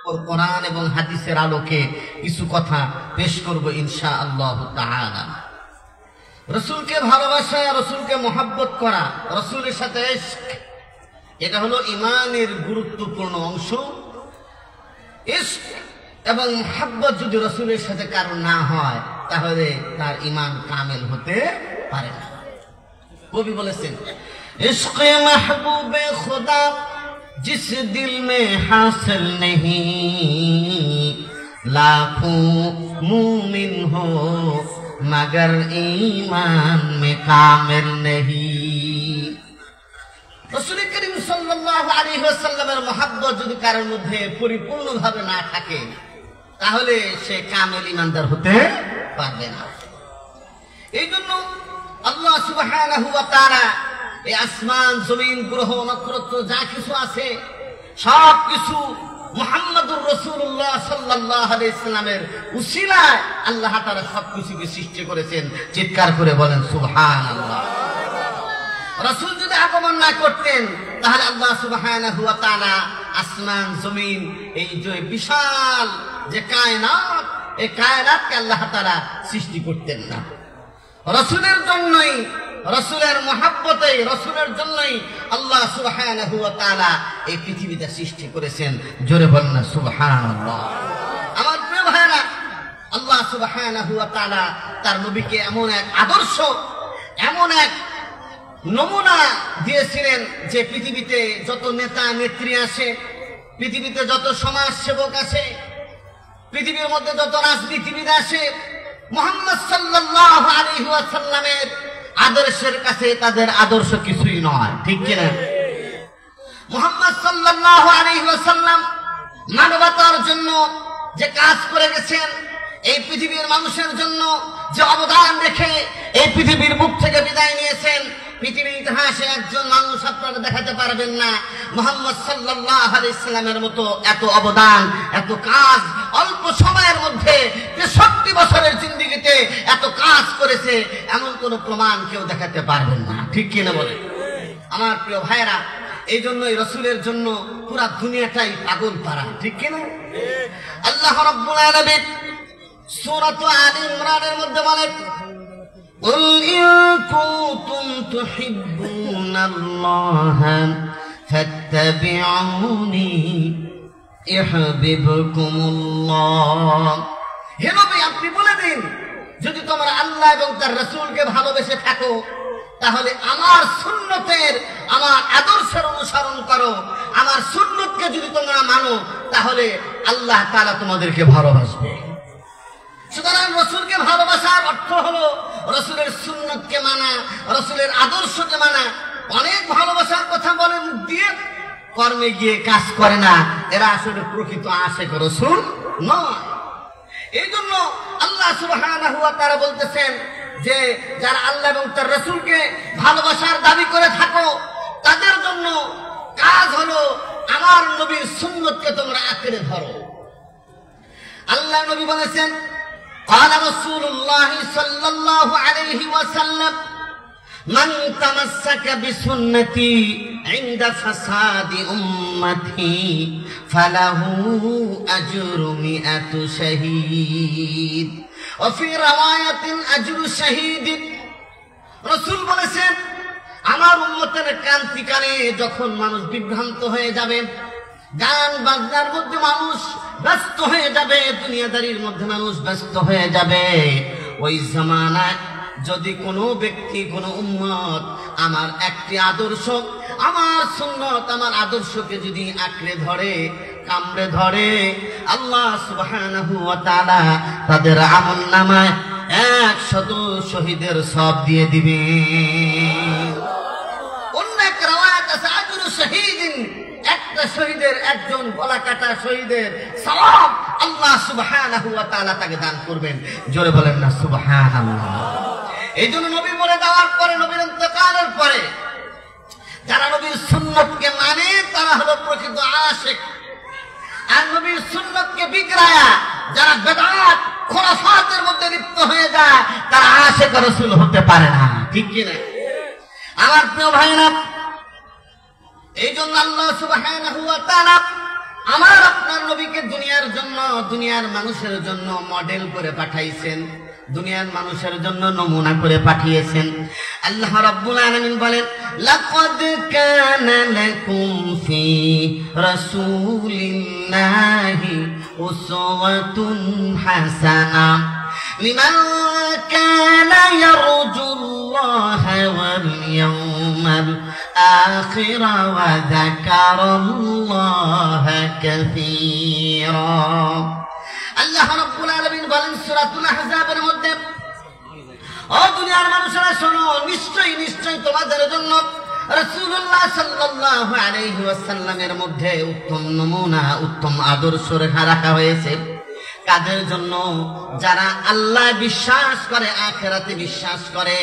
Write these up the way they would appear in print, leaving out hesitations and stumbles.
কোরআন এবং হাদিসের আলোকে কিছু কথা পেশ করব ইনশাআল্লাহ তাআলা। রাসূলকে ভালোবাসা, রাসূলকে মহব্বত করা, রাসূলের সাথে ইশক, এটা হলো ঈমানের গুরুত্বপূর্ণ অংশ। ইশক এবং মহব্বত যদি রাসূলের সাথে কারো না হয় তাহলে তার ঈমান কামেল হতে পারে না। কবি বলেছেন, इश्क़ महबूब खुदा जिस दिल में हासिल नहीं, लाखों मुमिन हो मगर ईमान में कामिल नहीं। रसूल करीम सल्लल्लाहु अलैहि वसल्लमेर मोहब्बत যদি কারোর মধ্যে পরিপূর্ণভাবে না থাকে তাহলে সে কামেল ঈমানদার হতে পারবে না। এই জন্য আল্লাহ সুবহানাহু ওয়া তাআলা এই আসমান, জমিন, গ্রহ, নক্ষত্র যা কিছু আছে সব কিছু মুহাম্মদুর রাসূলুল্লাহ সাল্লাল্লাহু আলাইহি ওয়াসাল্লামের উসিলায় আল্লাহ তাআলা সবকিছুকে সৃষ্টি করেছেন। চিৎকার করে বলেন সুবহানাল্লাহ। রাসূল যদি আগমন না করতেন তাহলে আল্লাহ সুবহানাহু ওয়া তাআলা আসমান, জমিন, এই যে বিশাল যে কায়নাত, এই কায়নাতকে আল্লাহ তাআলা সৃষ্টি করতেন না। রাসূলের জন্যই, রাসূলের মহব্বতে, রাসূলের জন্যই আল্লাহ সুবহানাহু ওয়া তাআলা এই পৃথিবীতে সৃষ্টি করেছেন। জোরে বলেন না সুবহানাল্লাহ। আমার প্রিয় ভাইরা, আল্লাহ সুবহানাহু ওয়া তাআলা তার নবীকে এমন এক আদর্শ, এমন এক নমুনা দিয়েছিলেন যে পৃথিবীতে যত নেতা নেত্রী আসে, পৃথিবীতে যত সমাজ সেবক আছে, পৃথিবীর মধ্যে যত রাজনীতিবিদ আসে, মুহাম্মদ সাল্লাল্লাহু আলাইহি ওয়াসাল্লামের আদর্শের কাছে তাদের আদর্শ কিছুই নয়। ঠিক কিনা? মুহাম্মদ সাল্লাল্লাহু আলাইহি ওয়াসাল্লাম মানবতার জন্য যে কাজ করে গেছেন, এই পৃথিবীর মানুষের জন্য যে অবদান রেখে এই পৃথিবীর বুক থেকে বিদায় নিয়েছেন, পৃথিবীর ইতিহাসে একজন মানুষ আপনারা দেখাতে পারবেন না মুহাম্মদ সাল্লাল্লাহু আলাইহি ওয়াসাল্লামের মতো এত অবদান, এত কাজ অল্প সময়ের মধ্যে ৬৩ বছরের জিন্দেগিতে এত কাজ করেছে, এমন কোন প্রমাণ কেউ দেখাতে পারবেন না। ঠিক কিনা বলেন? আমার প্রিয় ভাইরা, এই জন্যই রাসূলের জন্য পুরা দুনিয়াটাই পাগল পারা। ঠিক কিনা? আল্লাহ রাব্বুল আলামিন সূরা আলে ইমরানের মধ্যে বলেন, قل إن كنتم تحبون الله فاتبعوني يحببكم الله। হে নবী, আপনি বলে দিন, যদি তোমরা আল্লাহ এবং তার রাসূলকে ভালোবেসে থাকো তাহলে আমার সুন্নতের, আমার আদর্শের অনুসরণ করো। আমার সুন্নতকে যদি তোমরা মানো তাহলে আল্লাহ তাআলা তোমাদেরকে ভালোবাসবে। সুতরাং রাসূলকে ভালোবাসার অর্থ হলো রাসূলের সুন্নতকে মানা, রাসূলের আদর্শকে মানা। অনেক ভালোবাসার কথা বলে মুখ দিয়ে, কর্মে গিয়ে কাজ করে না, এরা আসলে প্রকৃত আশিক রাসূল নয়। এই জন্য আল্লাহ সুবহানাহু ওয়া তাআলা বলতেছেন যে যারা আল্লাহ এবং তার রাসূলকে ভালোবাসার দাবি করে থাকো তাদের জন্য কাজ হলো আমার নবীর সুন্নতকে তোমরা আঁকড়ে ধরো। আল্লাহ নবী বলেছেন, قال رسول الله صلى الله عليه وسلم من تمسك بسنتي عند فساد أمتي فله أجر 100 شهيد وفي رواية أجر شهيد। রাসূল বলেছেন, আমার উম্মতের ক্রান্তিকালে যখন মানুষ বিভ্রান্ত হয়ে যাবে, গান বাজনার মধ্যে মানুষ ব্যস্ত হয়ে যাবে, দুনিয়াদারির মধ্যে মানুষ ব্যস্ত হয়ে যাবে, ওই জামানায় যদি কোনো ব্যক্তি, কোনো উম্মত আমার একটি আদর্শ, আমার সুন্নত, আমার আদর্শকে যদি আঁকড়ে ধরে, কামড়ে ধরে, আল্লাহ সুবহানাহু ওয়া তাআলা তাদের আমলনামায় 100 শহীদের সওয়াব দিয়ে দিবে। অন্য এক রওয়ায়াত আছে, আজরু শহীদিন, একটা শহীদের, একজন গলা কাটা শহীদের সওয়াব আল্লাহ সুবহানাহু ওয়া তাআলা তাকে দান করবেন। জোরে বলেন না সুবহানাল্লাহ। এই জন্য নবী মরে যাওয়ার পরে, নবীর ইন্তেকালের পরে যারা নবীর সুন্নতকে মানে তারা হলো প্রকৃত আশিক। আর নবীর সুন্নতকে বিগড়ায়া যারা বেদাত, খুরাফাতের মধ্যে লিপ্ত হয়ে যায় তারা আশিক রাসূল হতে পারে না। ঠিক কি না? আমার প্রিয় ভাইরা, এই জন্য আল্লাহ সুবহানাহু ওয়া তাআলা আমার আপনার নবীকে আমাদেরকে দুনিয়ার জন্য, দুনিয়ার মানুষের জন্য মডেল করে পাঠাইছেন, দুনিয়ার মানুষের জন্য নমুনা করে পাঠিয়েছেন। আল্লাহ রাব্বুল আলামিন বলেন, লাকাদ কানা লাকুম ফি রাসূলিল্লাহি উসওয়াতুন হাসানা লিমান কানা ইয়ারজুল্লাহা ওয়াল ইয়াওমাল আখির ওয়া যাকারাল্লাহা কাসীরা। আল্লাহ রাব্বুল আলামিন বলেন সূরাতুল আহজাবের মধ্যে, ও দুনিয়ার মানুষেরা শোনো, নিশ্চয়ই নিশ্চয়ই তোমাদের জন্য রাসূলুল্লাহ সাল্লাল্লাহু আলাইহি ওয়াসাল্লামের মধ্যে উত্তম নমুনা, উত্তম আদর্শ রাখা হয়েছে। কাদের জন্য? যারা আল্লাহ বিশ্বাস করে, আখিরাতে বিশ্বাস করে,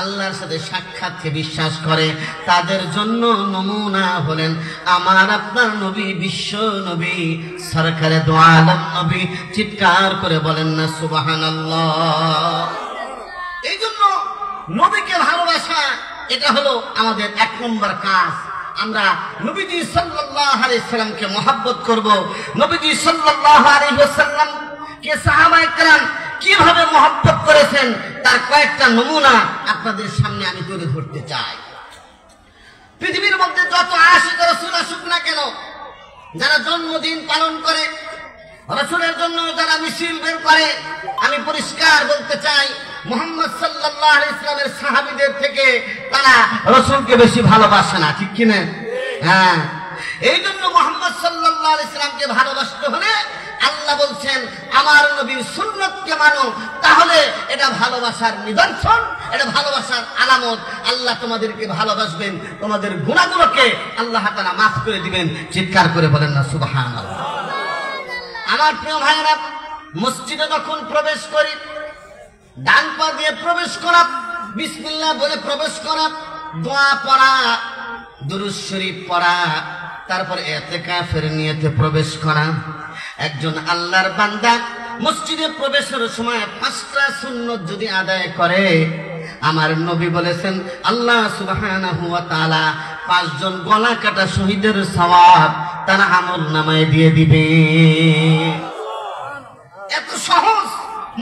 আল্লাহর সাথে সাক্ষাৎকে বিশ্বাস করে, তাদের জন্য নমুনা হলেন আমার আপনার নবী, বিশ্ব নবী, সরকারে দো আলম নবী। চিৎকার করে বলেন না সুবহানাল্লাহ। এই জন্য নবীকে ভালোবাসা, এটা হলো আমাদের 1 নম্বর কাজ। আমরা নবীজি সাল্লাল্লাহু আলাইহি ওয়াসাল্লামকে মহব্বত করব। নবীজি সাল্লাল্লাহু আলাইহি ওয়াসাল্লাম কে সাহাবায়ে কেরাম কিভাবে মহব্বত করেছেন তার কয়েকটা নমুনা আপনাদের সামনে আমি তুলে ধরতে চাই। পৃথিবীর মধ্যে যত আশিক রাসূল আসুক না কেন, যারা জন্মদিন পালন করে, রাসূলের জন্য যারা মিছিল বের করে, আমি পরিষ্কার বলতে চাই, মুহাম্মদ সাল্লাল্লাহু আলাইহি ওয়াসাল্লামের সাহাবীদের থেকে তারা রাসূলকে বেশি ভালোবাসে না, ঠিক কি না? হ্যাঁ, এই জন্য মুহাম্মদ সাল্লাল্লাহু আলাইহি ওয়াসাল্লামকে ভালোবাসতে হলে আল্লাহ বলছেন আমার নবীর সুন্নতকে মানো, তাহলে এটা ভালোবাসার নিদর্শন, এটা ভালোবাসার আলামত। আল্লাহ তোমাদেরকে ভালোবাসবেন, তোমাদের গুনাহগুলোকে আল্লাহ তাআলা মাফ করে দিবেন। চিৎকার করে বলেন না সুবহানাল্লাহ। আমার প্রিয় ভাইরা, মসজিদে যখন প্রবেশ করি, ডান পা দিয়ে প্রবেশ করা, বিসমিল্লাহ বলে প্রবেশ করা, দোয়া পড়া, দুরূদ শরীফ পড়া, তারপর ইতিকাফের নিয়তে প্রবেশ করা। একজন আল্লাহর বান্দা মসজিদে প্রবেশের সময় 5টা সুন্নত যদি আদায় করে, আমার নবী বলেছেন আল্লাহ সুবহানাহু ওয়া তাআলা 5 জন গলা কাটা শহীদের সওয়াব তার আমলনামায় দিয়ে দিবে। এত সহজ।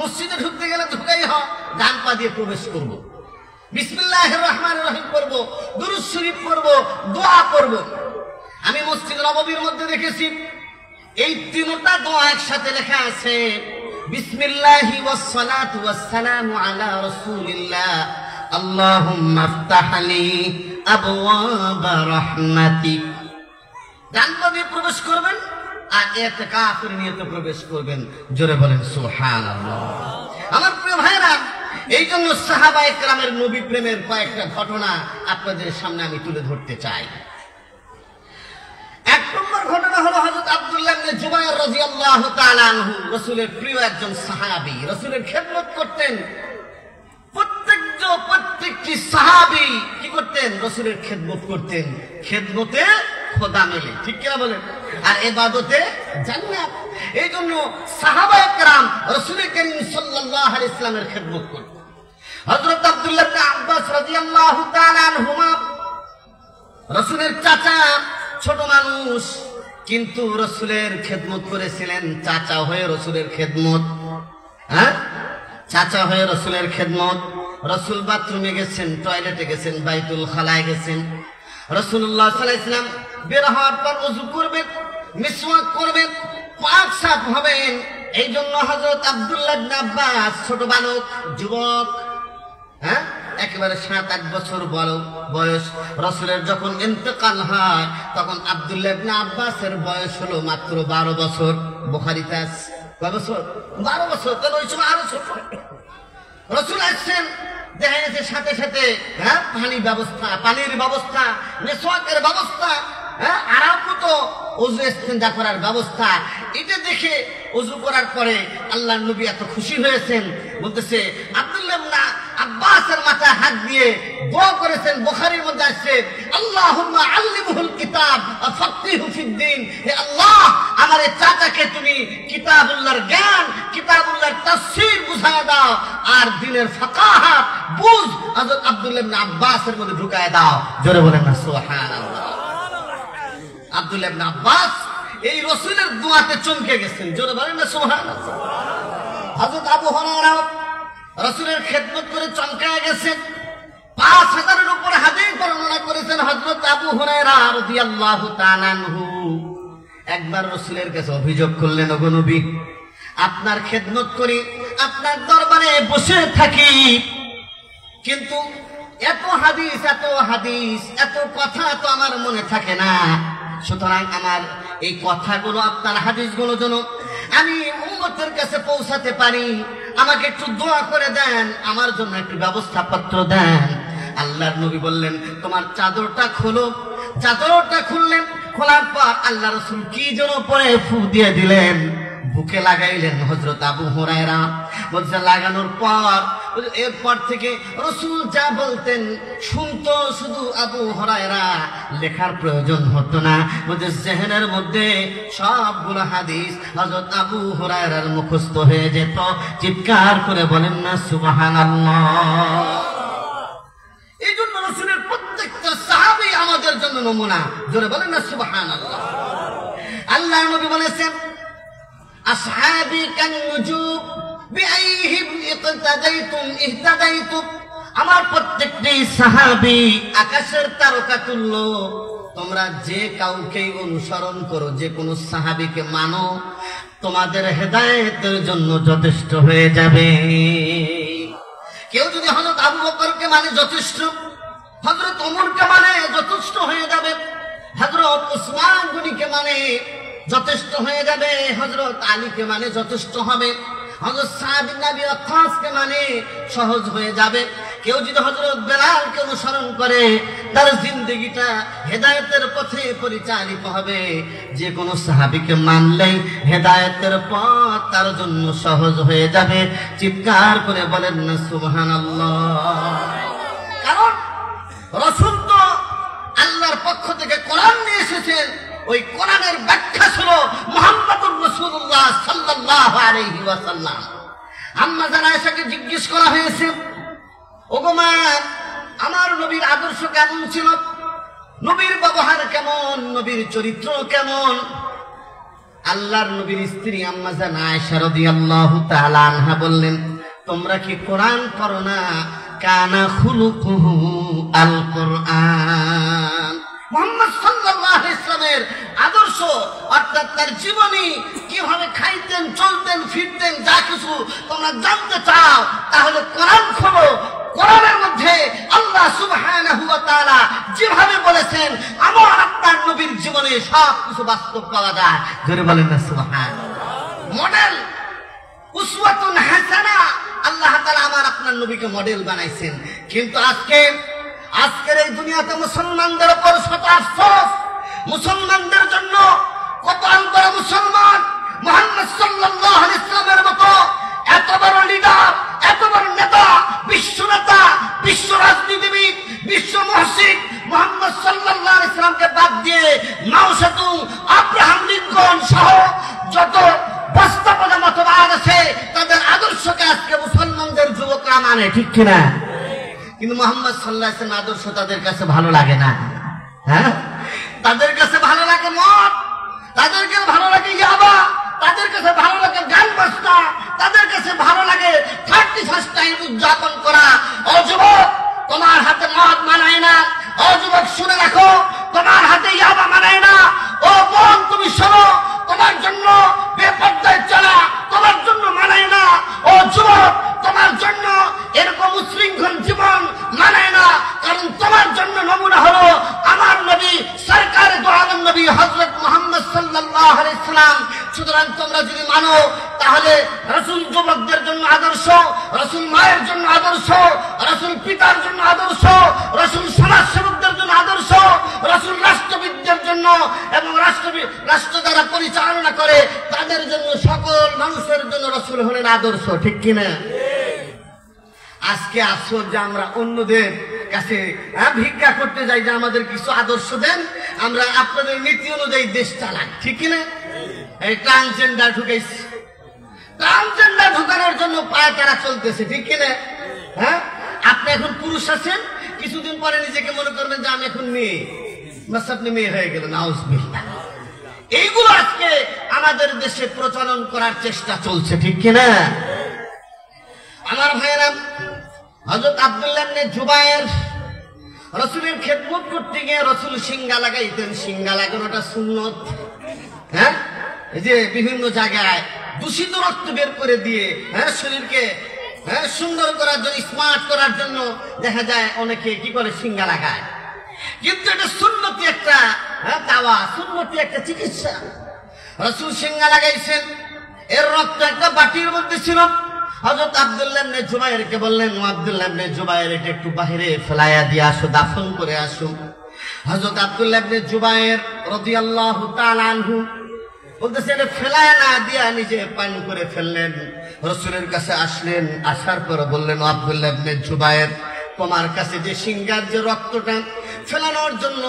মসজিদে ঢুকতে গেলে ঢুকাই হয়, ডান পা দিয়ে প্রবেশ করব, বিসমিল্লাহির রহমানির রহিম পড়ব, দুরূদ শরীফ পড়ব, দোয়া করব। আমি মসজিদ নববীর মধ্যে দেখেছি এই 3টা দোয়া একসাথে লেখা আছে, বিসমিল্লাহি ওয়াস সালাতু ওয়াস সালামু আলা রাসূলিল্লাহ, আল্লাহুম্মা ইফতাহ লি আবওয়াবা রাহমাতিক। ডান পা দিয়ে প্রবেশ করবেন আর ইতিকাফের নিয়তে প্রবেশ করবেন। জোরে বলেন সুবহানাল্লাহ। আমার প্রিয় ভাইরা, এই জন্য সাহাবায়ে কেরামের নবী প্রেমের কয়েকটা ঘটনা আপনাদের সামনে আমি তুলে ধরতে চাই। 1 নম্বর ঘটনা হলো হযরত আব্দুল্লাহ ইবনে জুবাইর রাদিয়াল্লাহু তাআলা আনহু, রাসূলের প্রিয় একজন সাহাবী, রাসূলের খেদমত করতেন। প্রত্যেকটি সাহাবী কি করতেন? রাসূলের খেদমত করতেন। খেদমতে খোদা মেলে, ঠিক কিনা বলেন? আর ইবাদতে জান্নাত। এই জন্য সাহাবায়ে কেরাম রাসূল করিম সাল্লাল্লাহু আলাইহি ওয়াসাল্লামের খেদমত করতেন। হযরত আব্দুল্লাহ ইবনে আব্বাস রাদিয়াল্লাহু তাআলা আনহুমা, রাসূলের চাচা, ছোট মানুষ, কিন্তু রাসূলের খেদমত করেছিলেন। চাচা হয়ে রাসূলের খেদমত, হ্যাঁ, চাচা হয়ে রাসূলের খেদমত। রাসূল বাথরুমে গেছেন, টয়লেটে গেছেন, বাইতুল খালায় গেছেন। রাসূলুল্লাহ সাল্লাল্লাহু আলাইহি ওয়াসাল্লাম বের হওয়ার পর ওযু করবেন, মিসওয়াক করবেন, পাক সাফ হবেন। এই জন্য হযরত আব্দুল্লাহ ইবনে আব্বাস, ছোট বালক, যুবক, হ্যাঁ, একেবারে 7-8 বছর বয়স। রাসূলের যখন ইন্তেকাল হয় তখন আব্দুল্লাহ ইবনে আব্বাসের বয়স হলো মাত্র 12 বছর। বুখারীতে আছে কয় বছর? 12 বছর। কেন ওই সময় আরো ছোট। রাসূল আসছেন, দেখা গেছে সাথে সাথে হ্যাঁ পানির ব্যবস্থা, মিসওয়াকের ব্যবস্থা, হ্যাঁ, আরামমতো ওযু ইস্তেঞ্জা করার ব্যবস্থা। এটা দেখে ওযু করার পরে আল্লাহর নবী এত খুশি হয়েছেন, বলতেছে আব্দুল্লাহ ইবনে আব্বাসের মাথায় হাত দিয়ে দোয়া করেছেন। বুখারীর মধ্যে আছে, আল্লাহুম্মা আল্লিমহুল কিতাব ওয়া ফাক্কিহু ফিদ্দীন। হে আল্লাহ, আমার এই চাচাকে তুমি কিতাবুল্লাহর জ্ঞান, কিতাবুল্লাহর তাফসীর বুঝায় দাও, আর দ্বীনের ফাকাহাত বুঝ হযরত আব্দুল্লাহ ইবনে আব্বাসের মধ্যে ঢুকায় দাও। জোরে বলেন না সুবহানাল্লাহ। আব্দুল্লাহ ইবনে আব্বাস এই রসুলের দোয়াতে চমকে গেছেন। জোরে বলেন না সুবহানাল্লাহ। হযরত আবু হুরায়রা রসুলের খেদমত করে চমকায় গেছেন। 5000-এর উপর হাদিস বর্ণনা করেছেন হযরত আবু হুরায়রা রাদিয়াল্লাহু তাআলা আনহু। একবার রসুলের কাছে অভিযোগ করলেন, ওগো নবী, আপনার খেদমত করি, আপনার দরবারে বসে থাকি, কিন্তু এত হাদিস এত কথা তো আমার মনে থাকে না। সুতরাং আমার এই কথাগুলো, আপনার হাদিসগুলো যেন আমি উম্মতের কাছে পৌঁছাতে পারি, আমাকে একটু দোয়া করে দেন, আমার জন্য একটু ব্যবস্থাপত্র দেন। আল্লাহর নবী বললেন, তোমার চাদরটা খোলো। চাদরটা খুললেন, খোলার পর আল্লাহ রাসূল কি যেন পরে ফু দিয়ে দিলেন, বুকে লাগাইলেন হযরত আবু হুরায়রা। বলছে লাগানোর পর এরপর থেকে রাসূল যা বলতেন শুনতো শুধু আবু হুরায়রা, লেখার প্রয়োজন হতো না। বলছে জেহেনের মধ্যে সবগুলো হাদিস হযরত আবু হুরায়রার মুখস্থ হয়ে যেত। চিৎকার করে বলেন না সুবহানাল্লাহ। এই জন্য রাসূলের প্রত্যেকটা সাহাবী আমাদের জন্য নমুনা। জোরে বলেন না সুবহানাল্লাহ। আল্লাহর নবী বলেছেন, আসহাবি কান্নুজুম বিআইহিম ইক্তাদাইতুম ইহতাদাইতুম। আমার প্রত্যেকটি সাহাবী আকাশের তারকা তুল্য। তোমরা যে কাউকে অনুসরণ করো, যে কোনো সাহাবীকে মানো, তোমাদের হেদায়েতের জন্য যথেষ্ট হয়ে যাবে। কেউ যদি হযরত আবু বকরকে মানে যথেষ্ট, হযরত ওমরকে মানে যথেষ্ট হয়ে যাবে, হযরত উসমান গনিকে মানে যথেষ্ট হয়ে যাবে, হযরত আলীকে মানে যথেষ্ট হবে, হযরত সাদ ইবনে আবি ওয়াক্কাসকে মানে সহজ হয়ে যাবে। কেউ যদি হযরত বেলালকে অনুসরণ করে, তার জিন্দেগিটা হেদায়েতের পথে পরিচালিত হবে। যে কোনো সাহাবীকে মানলেই হেদায়েতের পথ তার জন্য সহজ হয়ে যাবে। চিৎকার করে বলেন না সুবহানাল্লাহ। কারণ রাসূল তো আল্লাহর পক্ষ থেকে কোরআন নিয়ে এসেছেন। ওই কোরআনের ব্যাখ্যা ছিল মুহাম্মদুর রাসূলুল্লাহ সাল্লাল্লাহু আলাইহি ওয়াসাল্লাম। আম্মা জান আয়েশাকে জিজ্ঞেস করা হয়েছে, ওগো মা, আমার নবীর আদর্শ কেমন ছিল, নবীর ব্যবহার কেমন, নবীর চরিত্র কেমন? আল্লাহর নবীর স্ত্রী আম্মা জান আয়েশা রাদিয়াল্লাহু তাআলা আনহা বললেন, তোমরা কি কোরআন পড়ো না? কানা খুলুকুহু আল কোরআন। মুহাম্মদ সাল্লাল্লাহু আলাইহি ওয়াসাল্লামের আদর্শ অর্থাৎ তার জীবনী, কিভাবে খাইতেন, চলতেন, ফিরতেন, যা কিছু তোমরা জানতে চাও তাহলে কোরআন খোলো। কোরআনের মধ্যে আল্লাহ সুবহানাহু ওয়া তাআলা যেভাবে বলেছেন, আমার আপনার নবীর জীবনে সব কিছু বাস্তব পাওয়া যায়। জোরে বলেন না সুবহানাল্লাহ। মডেল, উসওয়াতুন হাসানা, আল্লাহ তাআলা আমার আপনার নবীকে মডেল বানাইছেন। কিন্তু আজকের এই দুনিয়াতে মুসলমানদের উপর শত আফসোস। মুসলমানদের জন্য কত আন্তর মুসলমান মুহাম্মদ সাল্লাল্লাহু আলাইহি ওয়াসাল্লামের মতো এত বড় লিডার, এত বড় নেতা, বিশ্ব নেতা, বিশ্ব রাজনীতিবিদ, বিশ্ব মুহসিন মুহাম্মদ সাল্লাল্লাহু আলাইহি ওয়াসাল্লামকে বাদ দিয়ে মাও সেতুং, আব্রাহাম লিঙ্কন সহ যত বাস্তবতা মতবাদ আছে, তাদের আদর্শকে আজকে মুসলমানদের যুবকরা মানে, ঠিক কিনা? কিন্তু মুহাম্মদ সাল্লাল্লাহু আলাইহি ওয়াসাল্লাম আদর্শ তাদের কাছে ভালো লাগে না। হ্যাঁ, তাদের কাছে ভালো লাগে মদ, তাদের কাছে ভালো লাগে ইয়াবা, তাদের কাছে ভালো লাগে গান বাজনা, তাদের কাছে ভালো লাগে 31st টাইম উদযাপন করা। ও যুবক, তোমার হাতে মদ মানায় না। ও যুবক শুনে রাখো, তোমার হাতে ইয়াবা মানায় না। ও বোন তুমি শোনো, তোমার জন্য বেপরদায় চলা তোমার জন্য মানায় না। ও যুবক, তোমার জন্য এরকম উশৃঙ্খল জীবন মানায় না। কারণ তোমার জন্য নমুনা হলো আমার নবী, সরকারে দো আলম নবী হযরত মুহাম্মদ সাল্লাল্লাহু আলাইহি ওয়াসাল্লাম। সুতরাং তোমরা যদি মানো তাহলে রাসূল যুবকদের জন্য আদর্শ, রাসূল মায়ের জন্য আদর্শ, রাসূল পিতার জন্য আদর্শ, রাসূল সমাজ সেবকদের জন্য আদর্শ, রাসূল রাষ্ট্রবিদদের জন্য এবং রাষ্ট্র যারা পরিচালনা করে তাদের জন্য, সকল মানুষের জন্য রাসূল হলেন আদর্শ, ঠিক কিনা? আজকে আফসোস যে আমরা অন্যদের কাছে ভিক্ষা করতে যাই যে আমাদের কিছু আদর্শ দেন, আমরা আপনাদের নীতি অনুযায়ী দেশ চালাই, ঠিক কিনা? এই ট্রান্সজেন্ডার ঢুকাইছি, ট্রান্সজেন্ডার ঢুকানোর জন্য পায়তারা চলতেছে, ঠিক কিনা? হ্যাঁ, আপনি এখন পুরুষ আছেন, কিছুদিন পরে নিজেকে মনে করবেন যে আমি এখন মেয়ে, বাস আপনি মেয়ে হয়ে গেলেন। নাউজুবিল্লাহ। এইগুলো আজকে আমাদের দেশে প্রচলন করার চেষ্টা চলছে, ঠিক কিনা? আমার ভাইয়েরা, হযরত আব্দুল্লাহ ইবনে জুবায়ের রাসূলের খেদমত করতে গিয়ে রাসূল সিঙ্গা লাগাইতেন। সিঙ্গা লাগানোটা সুন্নত। হ্যাঁ, এই যে বিভিন্ন জায়গায় দূষিত রক্ত বের করে দিয়ে শরীরকে সুন্দর করার জন্য, স্মার্ট করার জন্য দেখা যায় অনেকে কি করে, সিঙ্গা লাগায়। কিন্তু এটা সুন্নতি একটা দাওয়া, সুন্নতি একটা চিকিৎসা। রাসূল সিঙ্গা লাগাইছেন, এর রক্ত একটা বাটির মধ্যে ছিল। হযরত আব্দুল্লাহ ইবনে জুবায়েরকে বললেন, আব্দুল্লাহ ইবনে জুবায়ের, এটা একটু বাহিরে ফেলাইয়া দিয়ে আসো, দাফন করে আসো। হযরত আব্দুল্লাহ ইবনে জুবায়ের রাদিয়াল্লাহু তাআলা আনহু বলতেছে, এটা ফেলায়া না দিয়া নিজে পান করে ফেললেন। রাসূলের কাছে আসলেন, আসার পর বললেন, আব্দুল্লাহ ইবনে জুবায়ের, তোমার কাছে যে সিঙ্গার যে রক্তটা ফেলানোর জন্য,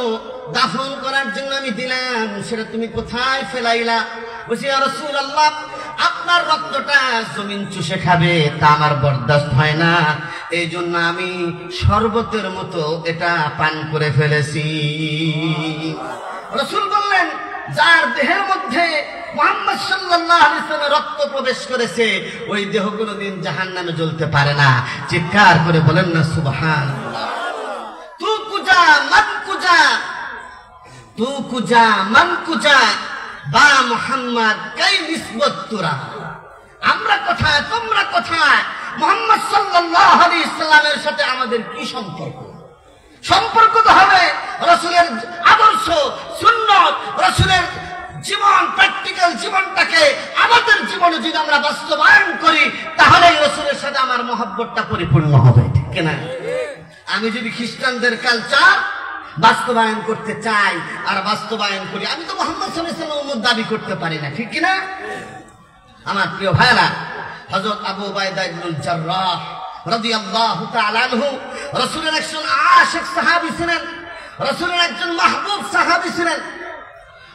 দাফন করার জন্য আমি দিলাম, সেটা তুমি কোথায় ফেলাইলা? বলছি, ইয়া রাসূলুল্লাহ, আপনার রক্তটা জমিন চুষে খাবে, তা আমার বরদাস্ত হয় না, এই জন্য আমি শরবতের মতো এটা পান করে ফেলেছি। রাসূল বললেন, যার দেহের মধ্যে মুহাম্মদ সাল্লাল্লাহু আলাইহি ওয়াসাল্লামের রক্ত প্রবেশ করেছে, ওই দেহ কোনদিন জাহান্নামে জ্বলতে পারে না। চিৎকার করে বলেন না সুবহানাল্লাহ। তু কুজা মান কুজা, তু কুজা মান কুজা, বা মুহাম্মদ কাই নিসবত তুরা। আমরা কোথায়, তোমরা কোথায়? মুহাম্মদ সাল্লাল্লাহু আলাইহি ওয়াসাল্লামের সাথে আমাদের কি সম্পর্ক? সম্পর্ক তো হবে রাসূলের আদর্শ, সুন্নাত, রাসূলের জীবন, প্র্যাকটিক্যাল জীবনটাকে আমাদের জীবনে যদি আমরা বাস্তবায়ন করি, তাহলে রাসূলের সাথে আমার মহব্বতটা পরিপূর্ণ হবে, ঠিক কিনা? আমি যদি খ্রিস্টানদের কালচার বাস্তবায়ন করতে চাই আর বাস্তবায়ন করি, আমি তো মুহাম্মদ সাল্লাল্লাহু আলাইহি ওয়াসাল্লামের উম্মত দাবি করতে পারি না, ঠিক কিনা? আমার প্রিয় ভাইরা, হযরত আবু উবাইদা ইবনুল জাররাহ রাদিয়াল্লাহু তাআলা আনহু রাসূলের একজন আশিক সাহাবী ছিলেন, রাসূলের একজন মাহবুব সাহাবী ছিলেন।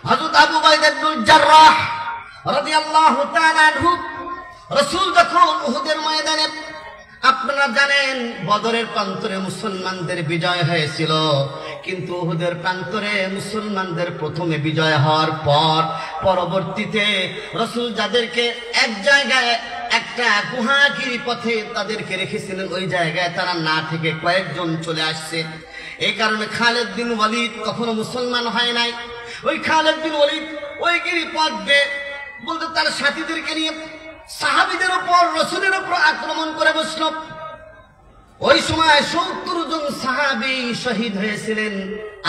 হযরত আবু উবাইদা ইবনুল জাররাহ রাদিয়াল্লাহু তাআলা আনহু রাসূল যখন উহুদের ময়দানে, আপনারা জানেন বদরের প্রান্তরে মুসলমানদের বিজয় হয়েছিল, কিন্তু উহুদের প্রান্তরে মুসলমানদের প্রথমে বিজয় হওয়ার পর পরবর্তীতে রাসূল যাদেরকে এক জায়গায় একটা গুহাগিরি পথে তাদেরকে রেখেছিলেন, ওই জায়গায় তারা না থেকে কয়েকজন চলে আসছে। এই কারণে খালিদ বিন ওয়ালিদ কখনো মুসলমান হয় নাই। ওই খালিদ বিন ওয়ালিদ ওই গিরিপথ দিয়ে বলতে তার সাথীদেরকে নিয়ে সাহাবীদের উপর, রাসূলের উপর আক্রমণ করে বসল। ওই সময় ৭০ জন সাহাবী শহীদ হয়েছিলেন।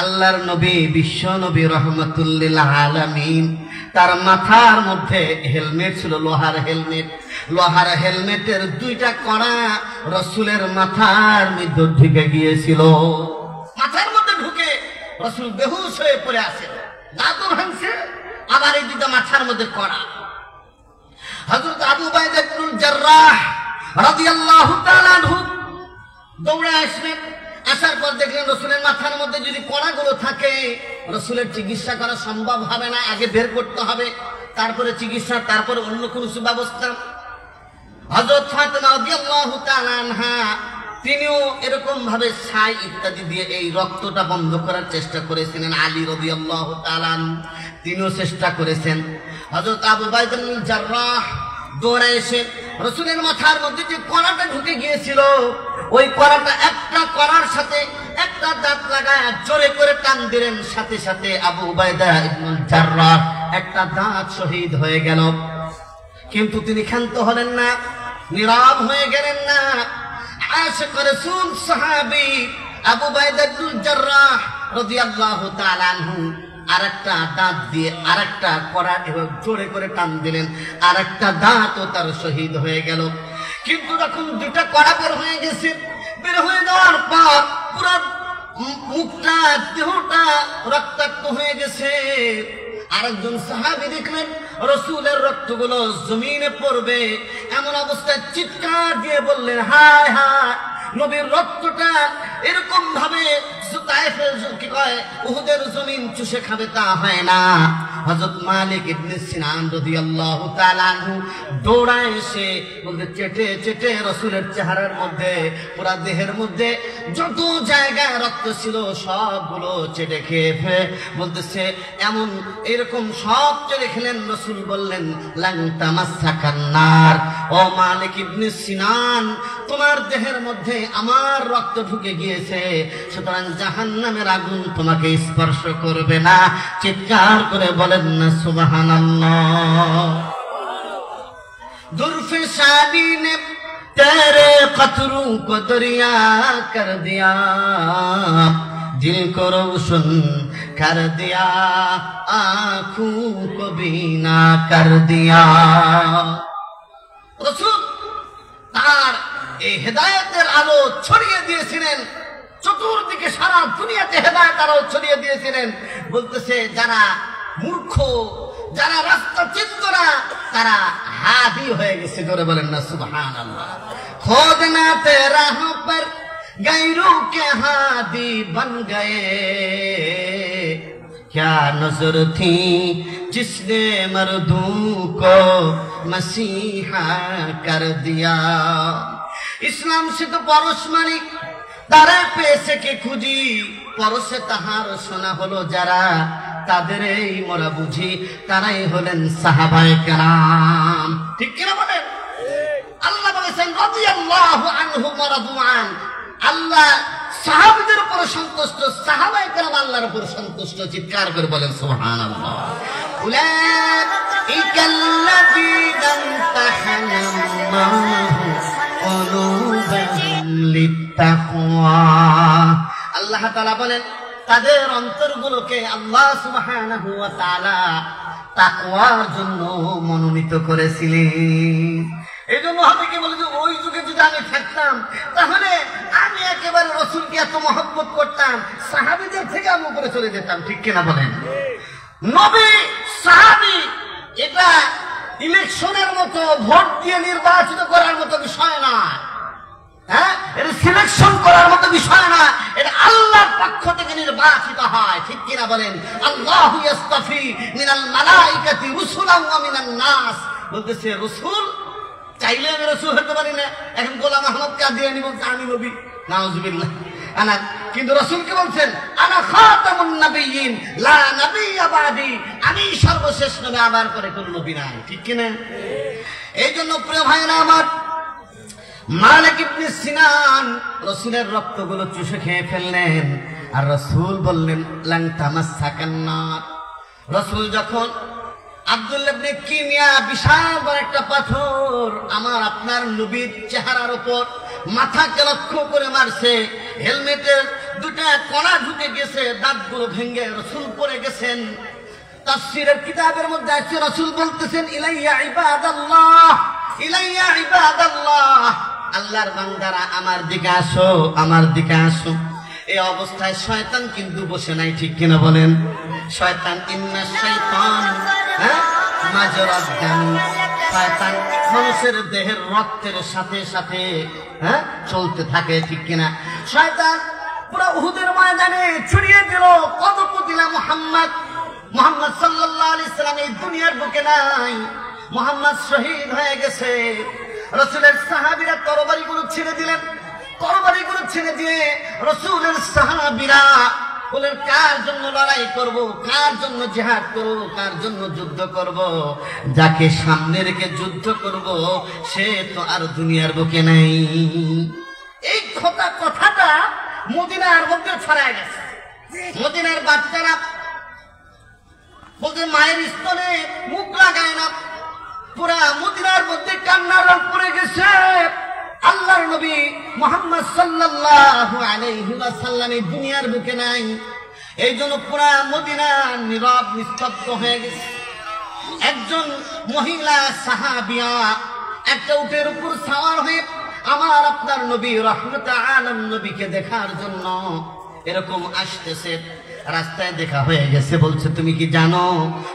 আল্লাহর নবী, বিশ্ব নবী রহমাতুল লিল আলামিন, তার মাথার মধ্যে হেলমেট ছিল, লোহার হেলমেট। লোহার হেলমেটের 2টা কড়া রাসূলের মাথার মধ্যে ঢুকে গিয়েছিল। মাথার মধ্যে ঢুকে রাসূল বেহুশ হয়ে পড়ে আছে, দাঁতও ভাঙছে, আবার এই 2টা মাথার মধ্যে কড়া। হযরত আবু উবাইদা ইবনুল জাররাহ রাদিয়াল্লাহু তাআলা আনহু দৌড়ে আসলেন। আসার পর দেখলেন রাসূলের মাথার মধ্যে যদি কড়াগুলো থাকে, রাসূলের চিকিৎসা করা সম্ভব হবে না, আগে বের করতে হবে, তারপরে চিকিৎসা, তারপরে অন্য কোনো ব্যবস্থা। হযরত ফাতেমা রাদিয়াল্লাহু তাআলা আনহা তিনিও এরকম ভাবে ছাই ইত্যাদি দিয়ে এই রক্তটা বন্ধ করার চেষ্টা করেছিলেন। আলী রাদিয়াল্লাহু তাআলা তিনিও চেষ্টা করেছেন। হযরত আবু উবাইদা ইবনুল জাররাহ দৌড়ে এসে রাসূলের মাথার মধ্যে যে কড়াটা ঢুকে গিয়েছিল, ওই কড়াটা একটা কড়ার সাথে একটা দাঁত লাগায় জোরে করে টান দিলেন, সাথে সাথে আবু উবাইদা ইবনুল জাররাহ একটা দাঁত শহীদ হয়ে গেল। কিন্তু তিনি ক্ষান্ত হলেন না, নীরব হয়ে গেলেন না। আশিক রাসূল সাহাবী আবু উবাইদা ইবনুল জাররাহ রাদিয়াল্লাহু তাআলা আনহু আরেকটা দাঁত দিয়ে আরেকটা কড়া এভাবে জোরে করে টান দিলেন, আরেকটা দাঁতও তার শহীদ হয়ে গেল। কিন্তু যখন 2টা কড়া বের হয়ে গেছে, বের হয়ে যাওয়ার পর পুরো মুখটা, দেহটা রক্তাক্ত হয়ে গেছে। আরেকজন সাহাবী দেখলেন রাসূলের রক্তগুলো জমিনে পড়বে, এমন অবস্থায় চিৎকার দিয়ে বললেন, হায় হায়, নবীর রক্তটা এরকম ভাবে উহুদের জমিন চুষে খাবে তা হয় না। হযরত মালিক ইবনে সিনান রাদিয়াল্লাহু তাআলা আনহু দৌড়ায় এসে বলতে চেটে চেটে রাসূলের চেহারার মধ্যে পুরা দেহের মধ্যে যত জায়গায় রক্ত ছিল সবগুলো চেটে খেয়ে ফেলে বলতেছে এমন এরকম সব চেটে খেলেন। রাসূল বললেন লান তামাসসাকান নার, ও মালিক ইবনে সিনান তোমার দেহের মধ্যে আমার রক্ত ঢুকে গিয়েছে, সুতরাং জাহান্নামের আগুন তোমাকে স্পর্শ করবে না। চিৎকার করে বলেন না সুবহানাল্লাহ। দুরফশানি নে तेरे कतरों को दरिया कर दिया, दिल को रोशन कर दिया, आँखों को बीना कर दिया। रसूल तार এই হেদায়েতের আলো ছড়িয়ে দিয়েছিলেন, চতুর্দিকে সারা দুনিয়াতে হেদায়েত আলো ছড়িয়ে দিয়েছিলেন। বলতেছে যারা মূর্খ, যারা রাস্তা চিনত না, তারা হাদি হয়ে গেছে। জোরে বলেন না সুবহানাল্লাহ। খোদ না তেরা পর গैरों के हादी बन गए, क्या नजर थी जिसने मर्दों को मसीहा कर दिया। ইসলাম সে তো পরশ মালিক, তারা পেয়েছে কে খুঁজি, পরশে তাহার শোনা হলো যারা, তাদের এই মোরা বুঝি, তারাই হলেন সাহাবায়ে কেরাম। ঠিক কিনা বলেন? আল্লাহ বলেছেন রাদিয়াল্লাহু আনহুম ওয়া রাদু আন, আল্লাহ সাহাবীদের উপর সন্তুষ্ট, সাহাবায়ে কেরাম আল্লাহর উপর সন্তুষ্ট। চিৎকার করে বলেন সুবহানাল্লাহ। উলাইকাল্লাযীনা ইমতাহানাল্লাহু কুলুবাহুম লিত্তাকওয়া। আল্লাহ তাআলা বলেন তাদের অন্তরগুলোকে আল্লাহ সুবহানাহু ওয়া তাআলা তাকওয়ার জন্য মনোনীত করেছিলেন। এই জন্য হবে কি বলে যে ওই যুগে যদি আমি থাকতাম তাহলে আমি একেবারে রাসূলকে এত মহব্বত করতাম, সাহাবীদের থেকে আমি উপরে চলে যেতাম। ঠিক কিনা বলেন? নবী সাহাবী এটা ইলেকশনের মতো ভোট দিয়ে নির্বাচিত করার মতো বিষয় না, হ্যাঁ, এটা সিলেকশন করার মতো বিষয় না, এটা আল্লাহর পক্ষ থেকে নির্বাচিত হয়। ঠিক কিনা বলেন? আল্লাহু ইস্তাফি মিনাল মালাইকাতি রুসুলান ওয়া মিনান নাস। বলতেছে রাসূল চাইলে আমি রাসূল হতে পারি না, এখন গোলাম আহমদ কাদিয়ানী বলছে আমি নবী, নাউজুবিল্লাহ। আনা কিন্তু রাসূলকে বলছেন আনা খাতামুন নাবিয়্যিন লা নাবিয়্যা বাদি, আমি সর্বশেষ নবী, আমার পরে কোন নবী নাই। ঠিক কিনা? এই জন্য প্রিয় ভাইরা আমার, মালিক ইবনে সিনান রাসূলের রক্তগুলো চুষে খেয়ে ফেললেন, আর রাসূল বললেন লান তামাসসাকান নার। রাসূল যখন আব্দুল্লাহ ইবনে কিমিয়া বিশাল বড় একটা পাথর আমার আপনার নবীর চেহারার উপর মাথাকে লক্ষ্য করে মারছে, হেলমেটের দুটা কণা ঢুকে গেছে, দাঁতগুলো ভেঙে রাসূল পড়ে গেছেন। তাফসীরের কিতাবের মধ্যে আছে রাসূল বলতেছেন ইলাইয়া ইবাদাল্লাহ, ইলাইয়া ইবাদাল্লাহ, আল্লাহর বান্দারা আমার দিকে আসো, আমার দিকে আসো। এই অবস্থায় শয়তান কিন্তু বসে নাই। ঠিক কিনা বলেন? শয়তান ইন্না শাইতান মাজরাদ দাম, শয়তান মানুষের দেহের রক্তের সাথে সাথে চলতে থাকে। ঠিক কিনা? শয়তান পুরো উহুদের ময়দানে ছড়িয়ে দিল কদপতিলা মুহাম্মদ, মুহাম্মদ সাল্লাল্লাহু আলাইহি সাল্লাম এই দুনিয়ার বুকে নাই, মুহাম্মদ শহীদ হয়ে গেছে। রাসূলের সাহাবীরা তরবারিগুলো ছেড়ে দিলেন, তরবারিগুলো ছেড়ে দিয়ে রাসূলের সাহাবীরা বলেন কার জন্য লড়াই করব, কার জন্য জিহাদ করব, কার জন্য যুদ্ধ করব? যাকে সামনে রেখে যুদ্ধ করব সে তো আর দুনিয়ার বুকে নাই। এই কথাটা মদিনার মধ্যে ছড়ায় গেছে। মদিনার বাচ্চারা বলতে মায়ের স্তনে মুখ লাগায় না, পুরা মদিনার মধ্যে কান্নার রোগ পড়ে গেছে। আল্লাহর নবী মুহাম্মদ সাল্লাল্লাহু আলাইহি ওয়াসাল্লাম এই দুনিয়ার বুকে নাই, এই জন্য পুরা মদিনা নীরব নিস্তব্ধ হয়ে গেছে। একজন মহিলা সাহাবিয়া একটা উটের উপর সাওয়ার হয়ে আমার আপনার নবী রাহমাতুল আলাম নবীকে দেখার জন্য এরকম আসতেছে। রাস্তায় দেখা হয়ে গেছে, বলছে তুমি কি জানো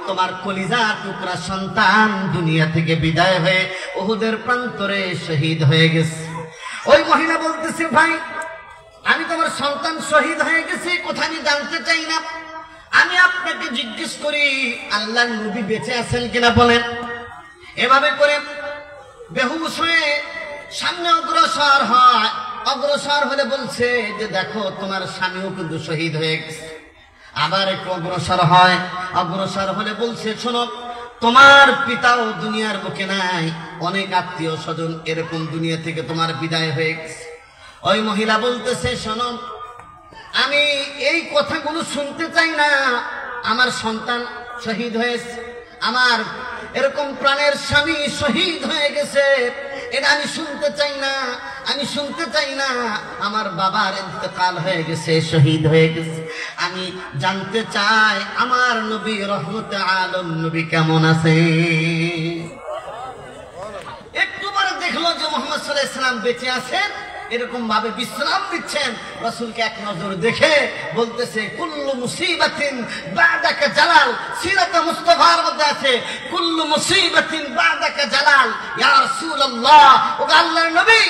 তোমার কলিজার টুকরা সন্তান দুনিয়া থেকে বিদায় হয়ে উহুদের প্রান্তরে শহীদ হয়ে গেছে। ওই মহিলা বলতেছে ভাই আমি তোমার সন্তান শহীদ হয়ে গেছে, কোথায় আমি জানতে চাই না, আমি আপনাকে জিজ্ঞেস করি, আল্লাহর নবী বেঁচে আছেন কিনা বলেন। এভাবে করে বেহুশ হয়ে সামনে অগ্রসর হয়। অগ্রসর হলে বলছে যে দেখো তোমার স্বামীও কিন্তু শহীদ হয়ে গেছে। আবার একটু অগ্রসর হয়, অগ্রসর হলে বলছে শোনো, তোমার পিতাও দুনিয়ার বুকে নাই, অনেক আত্মীয় স্বজন এরকম দুনিয়া থেকে তোমার বিদায় হয়ে গেছে। ওই মহিলা বলতেছে শোনো, আমি এই কথাগুলো শুনতে চাই না, আমার সন্তান শহীদ হয়েছে, আমার এরকম প্রাণের স্বামী শহীদ হয়ে গেছে, এটা আমি শুনতে চাই না, আমি শুনতে চাই না। আমার বাবার ইন্তেকাল হয়ে গেছে, শহীদ হয়ে গেছে। আমি জানতে চাই আমার নবী রহমতে আলম নবী কেমন আছে। একটু পরে দেখলো যে মুহাম্মদ সাল্লাল্লাহু আলাইহি ওয়াসাল্লাম বেঁচে আছেন, এরকম ভাবে বিশ্রাম দিচ্ছেন। রাসূলকে এক নজর দেখে বলতেছে কুল্লু মুসিবাতিন বাদাকা জালাল। সিরাতে মুস্তাফার মধ্যে আছে কুল্লু মুসিবাতিন বাদাকা জালাল। ইয়া রাসূলুল্লাহ, ও আল্লাহর নবী,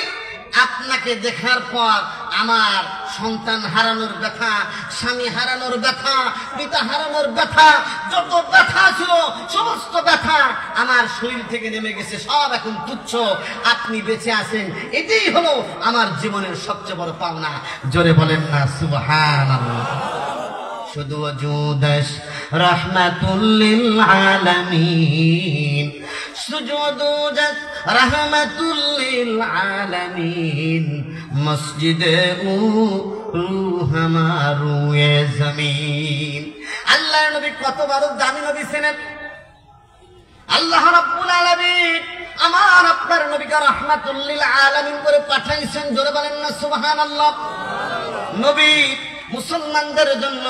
আপনাকে দেখার পর আমার সন্তান হারানোর ব্যথা, স্বামী হারানোর ব্যথা, পিতা হারানোর ব্যথা, যত ব্যথা ছিল সমস্ত ব্যথা আমার শরীর থেকে নেমে গেছে, সব এখন তুচ্ছ। আপনি বেঁচে আছেন, এটাই হলো আমার জীবনের সবচেয়ে বড় পাওনা। জোরে বলেন না সুবহানাল্লাহ। শুধু ওজুদাস রাহমাতুল লিল আলামিন, সুজুদুদাস রাহমাতুল লিল আলামিন, মসজিদে রূহ হামারু এ জমিন। আল্লাহর নবী কত বড় দামি নবী ছিলেন। আল্লাহ রাব্বুল আলামিন আমার আপনার নবীকে রাহমাতুল লিল আলামিন করে পাঠাইছেন। জোরে বলেন না সুবহানাল্লাহ। নবী মুসলমানদের জন্য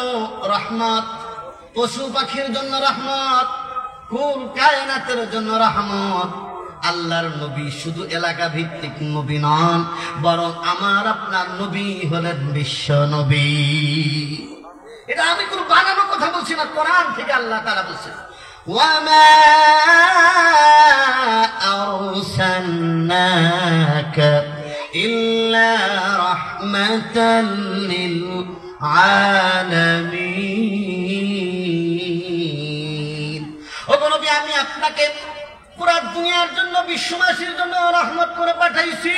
রহমত, পশু পাখির জন্য রহমত, কুল কায়নাতের জন্য রহমত। আল্লাহর নবী শুধু এলাকা ভিত্তিক নবী নন, বরং আমার আপনার নবী হলেন বিশ্ব নবী। এটা আমি কোনো বানানো কথা বলছি না, কোরআন থেকে আল্লাহ তাআলা বলছেন ওয়ামা আরসালনাকা ইল্লা রাহমাতাল লিল আলামিন। ওগো নবী, আমি আপনাকে পুরো দুনিয়ার জন্য, বিশ্ববাসীর জন্য রহমত করে পাঠাইছি।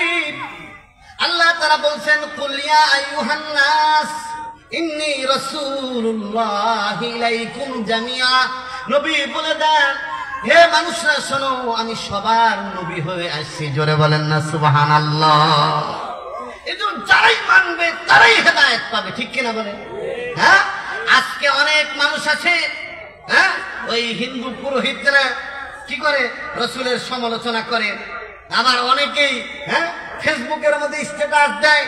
আল্লাহ তাআলা বলছেন কুল ইয়া আইয়ুহান নাস ইন্নী রাসূলুল্লাহি ইলাইকুম জামিআ। নবী বলে দেন, হে মানুষরা শোনো, আমি সবার নবী হয়ে আসছি। জোরে বলেন না সুবহানাল্লাহ। এজন্য যারাই মানবে তারাই হেদায়েত পাবে, ঠিক কিনা বলেন? হ্যাঁ, আজকে অনেক মানুষ আছে, হ্যাঁ, ওই হিন্দু পুরোহিতরা কি করে রাসূলের সমালোচনা করে। আবার অনেকেই ফেসবুকের মধ্যে স্ট্যাটাস দেয়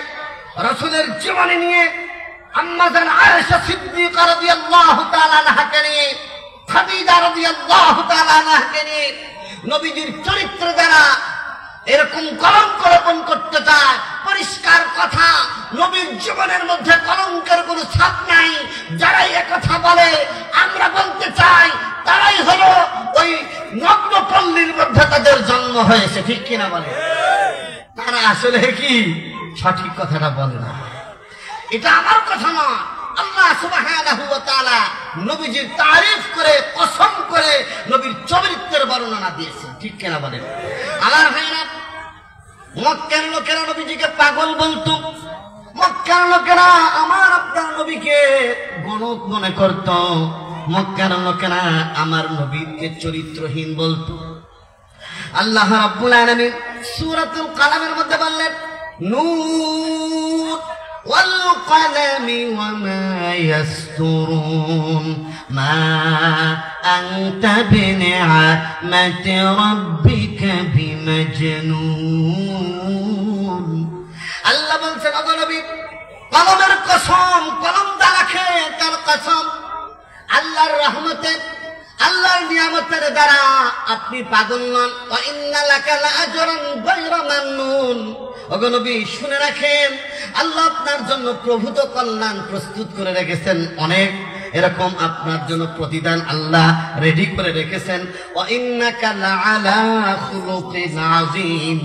রাসূলের জীবনী নিয়ে, আম্মা জান আয়েশা সিদ্দিকা রাদিয়াল্লাহু তাআলা আনহাকে নিয়ে, খাদিজা রাদিয়াল্লাহু তাআলা আনহাকে নিয়ে। নবীজির চরিত্র দ্বারা এরকম কলঙ্ক রোপণ করতে চায়, পরিষ্কার কথা, নবীর জীবনের মধ্যে কলঙ্কের কোনো ছাপ নাই। যারাই একথা বলে, আমরা বলতে চাই তারাই হলো ওই নগ্ন পল্লীর মধ্যে তাদের জন্ম হয়েছে, ঠিক কিনা বলে? তারা আসলে কি সঠিক কথাটা বলে না। এটা আমার কথা নয়, আল্লাহ সুবহানাহু ওয়া তাআলা নবীজির তারিফ করে, কসম করে নবীর চরিত্রের বর্ণনা দিয়েছেন, ঠিক কিনা বলেন? আমার ভাইরা, মক্কার লোকেরা নবীজিকে পাগল বলতো। মক্কার লোকেরা আমার আপনার নবীকে গণক মনে করত। মক্কার লোকেরা আমার নবীকে চরিত্রহীন বলতো। আল্লাহ রাব্বুল আলামিন সূরাতুল কালামের মধ্যে বললেন নূর ওয়াল কলামি ওয়া মা ইয়াসতুরুন মা আনতা বিনিআমাতি রাব্বিকা বিমাজনুন। আল্লাহ বলছেন, ওগো নবী, কলমের কসম, কলম দ্বারা তার কসম, আল্লাহর রহমতে, আল্লাহর নিয়ামতের দ্বারা আপনি পাগল নন। ওয়া ইন্না লাকা লাআজরান গায়রা মামনুন। ওগো নবী, শুনে রাখেন, আল্লাহ আপনার জন্য প্রভূত কল্যাণ প্রস্তুত করে রেখেছেন, অনেক এরকম আপনার জন্য প্রতিদান আল্লাহ রেডি করে রেখেছেন। ওয়া ইন্নাকা লাআলা খুলুকিন আযীম,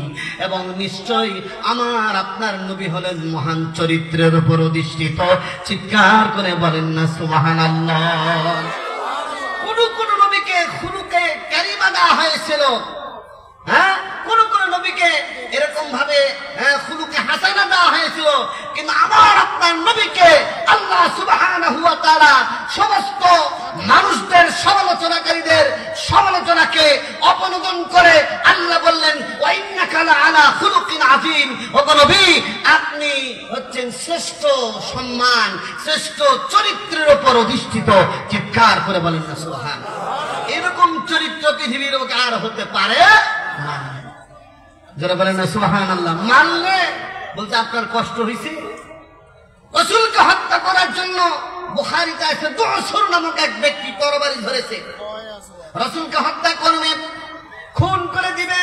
এবং নিশ্চয়ই আমার আপনার নবী হলেন মহান চরিত্রের উপর অধিষ্ঠিত। চিৎকার করে বলেন না সুবহানাল্লাহ। কোন নবীকে খুলুকে কারিমা দেওয়া হয়েছিল, হ্যাঁ, কোন নবীকে এরকম ভাবে খুলুকে হাসানা দেওয়া হয়েছিল, কিন্তু আমার আপনার নবীকে আল্লাহ সুবহানাহু ওয়া তাআলা সমস্ত মানুষদের সমালোচনাকারীদের সমালোচনাকে অপনোদন করে আল্লাহ বললেন ওয়া ইন্নাকা লাআলা খুলুকিন আযীম, ও নবী আপনি হচ্ছেন শ্রেষ্ঠ সম্মান, শ্রেষ্ঠ চরিত্রের উপর অধিষ্ঠিত। চিৎকার করে বলেন না সুবহানাল্লাহ। এরকম চরিত্র পৃথিবীর আর হতে পারে না। যারা বলেন না সুবহানাল্লাহ। মানলে বলতে আপনার কষ্ট হয়েছে? রাসূলকে হত্যা করার জন্য বুখারীতে আছে দুসুর নামক এক ব্যক্তি তরবারি ধরেছে, রাসূলকে হত্যা করবে, খুন করে দিবে।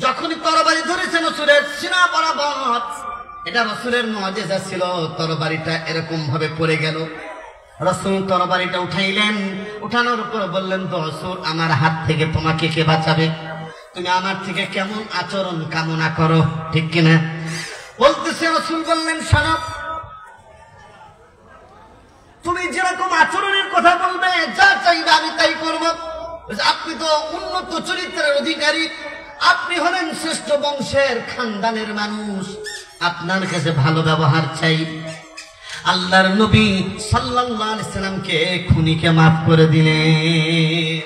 যখনই তরবারি ধরেছে রাসূলের সিনা বরাবর, এটা রাসূলের মুআজিজা ছিল, তরবারিটা এরকম ভাবে পড়ে গেল। রাসূল তরবারিটা উঠাইলেন, উঠানোর পর বললেন দুসুর আমার হাত থেকে তোমাকে কে বাঁচাবে? তুমি আমার থেকে কেমন আচরণ কামনা করো, ঠিক কিনা? বলতেছে রাসূল বললেন শোনো, তুমি যেরকম আচরণের কথা বলবে, যা চাইবে আমি তাই করব। আপনি তো উন্নত চরিত্রের অধিকারী, আপনি হলেন শ্রেষ্ঠ বংশের খানদানের মানুষ, আপনার কাছে ভালো ব্যবহার চাই। আল্লাহর নবী সাল্লাল্লাহু আলাইহি সাল্লামকে খুনিকে মাফ করে দিলেন।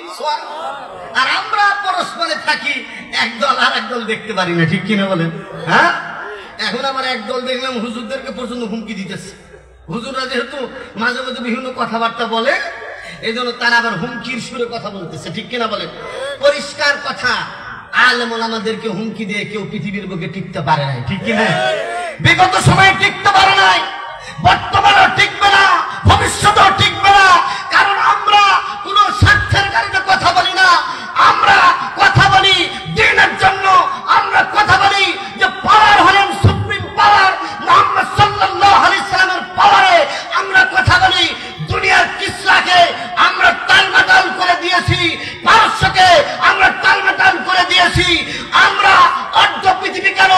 আর আমরা পরস্পরে থাকি, একদল আর একদল দেখতে পারি না, ঠিক কিনা বলেন? হ্যাঁ, এখন আমার একদল দেখলাম হুজুরদেরকে পর্যন্ত হুমকি দিতেছে। হুজুররা যেহেতু মাঝে মাঝে বিভিন্ন কথাবার্তা বলে, এই জন্য তারা আবার হুমকির সুরে কথা বলতেছে, ঠিক কিনা বলেন? পরিষ্কার কথা, আলেম ওলামাদেরকে হুমকি দিয়ে কেউ পৃথিবীর বুকে টিকতে পারে নাই, ঠিক কিনা? বিগত সময়ে টিকতে পারে নাই, বর্তমানেও টিকবে না, ভবিষ্যতেও টিকবে না। কারণ আমরা কোন স্বার্থের কারণে কথা বলি না, আমরা কথা বলি দ্বীনের জন্য। আমরা কথা বলি যে পাওয়ার হলেন সুপ্রিম পাওয়ার মুহাম্মদ সাল্লাল্লাহু আলাইহি সাল্লামের পাওয়ারে আমরা কথা বলি। দুনিয়ার কিসরাকে আমরা টালমাটাল করে দিয়েছি, পারস্যকে আমরা টালমাটাল করে দিয়েছি। আমরা অর্ধ পৃথিবী কেন,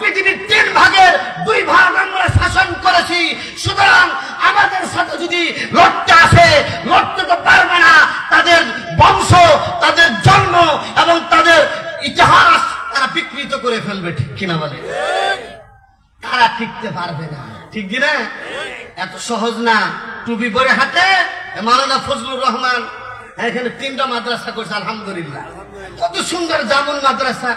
পৃথিবীর 3 ভাগের 2 ভাগ আমরা শাসন করেছি। সুতরাং আমাদের সাথে যদি লড়তে আসে, লড়তে তো পারবে না। তাদের বংশ, তাদের জন্ম এবং তাদের ইতিহাস তারা বিকৃত করে ফেলবে, ঠিক কিনা বলে? তারা টিকতে পারবে না, ঠিক কিনা? এত সহজ না। টুপি পরে হাতে মাওলানা ফজলুর রহমান এখানে 3টা মাদ্রাসা করছে, আলহামদুলিল্লাহ। কত সুন্দর জামুন মাদ্রাসা।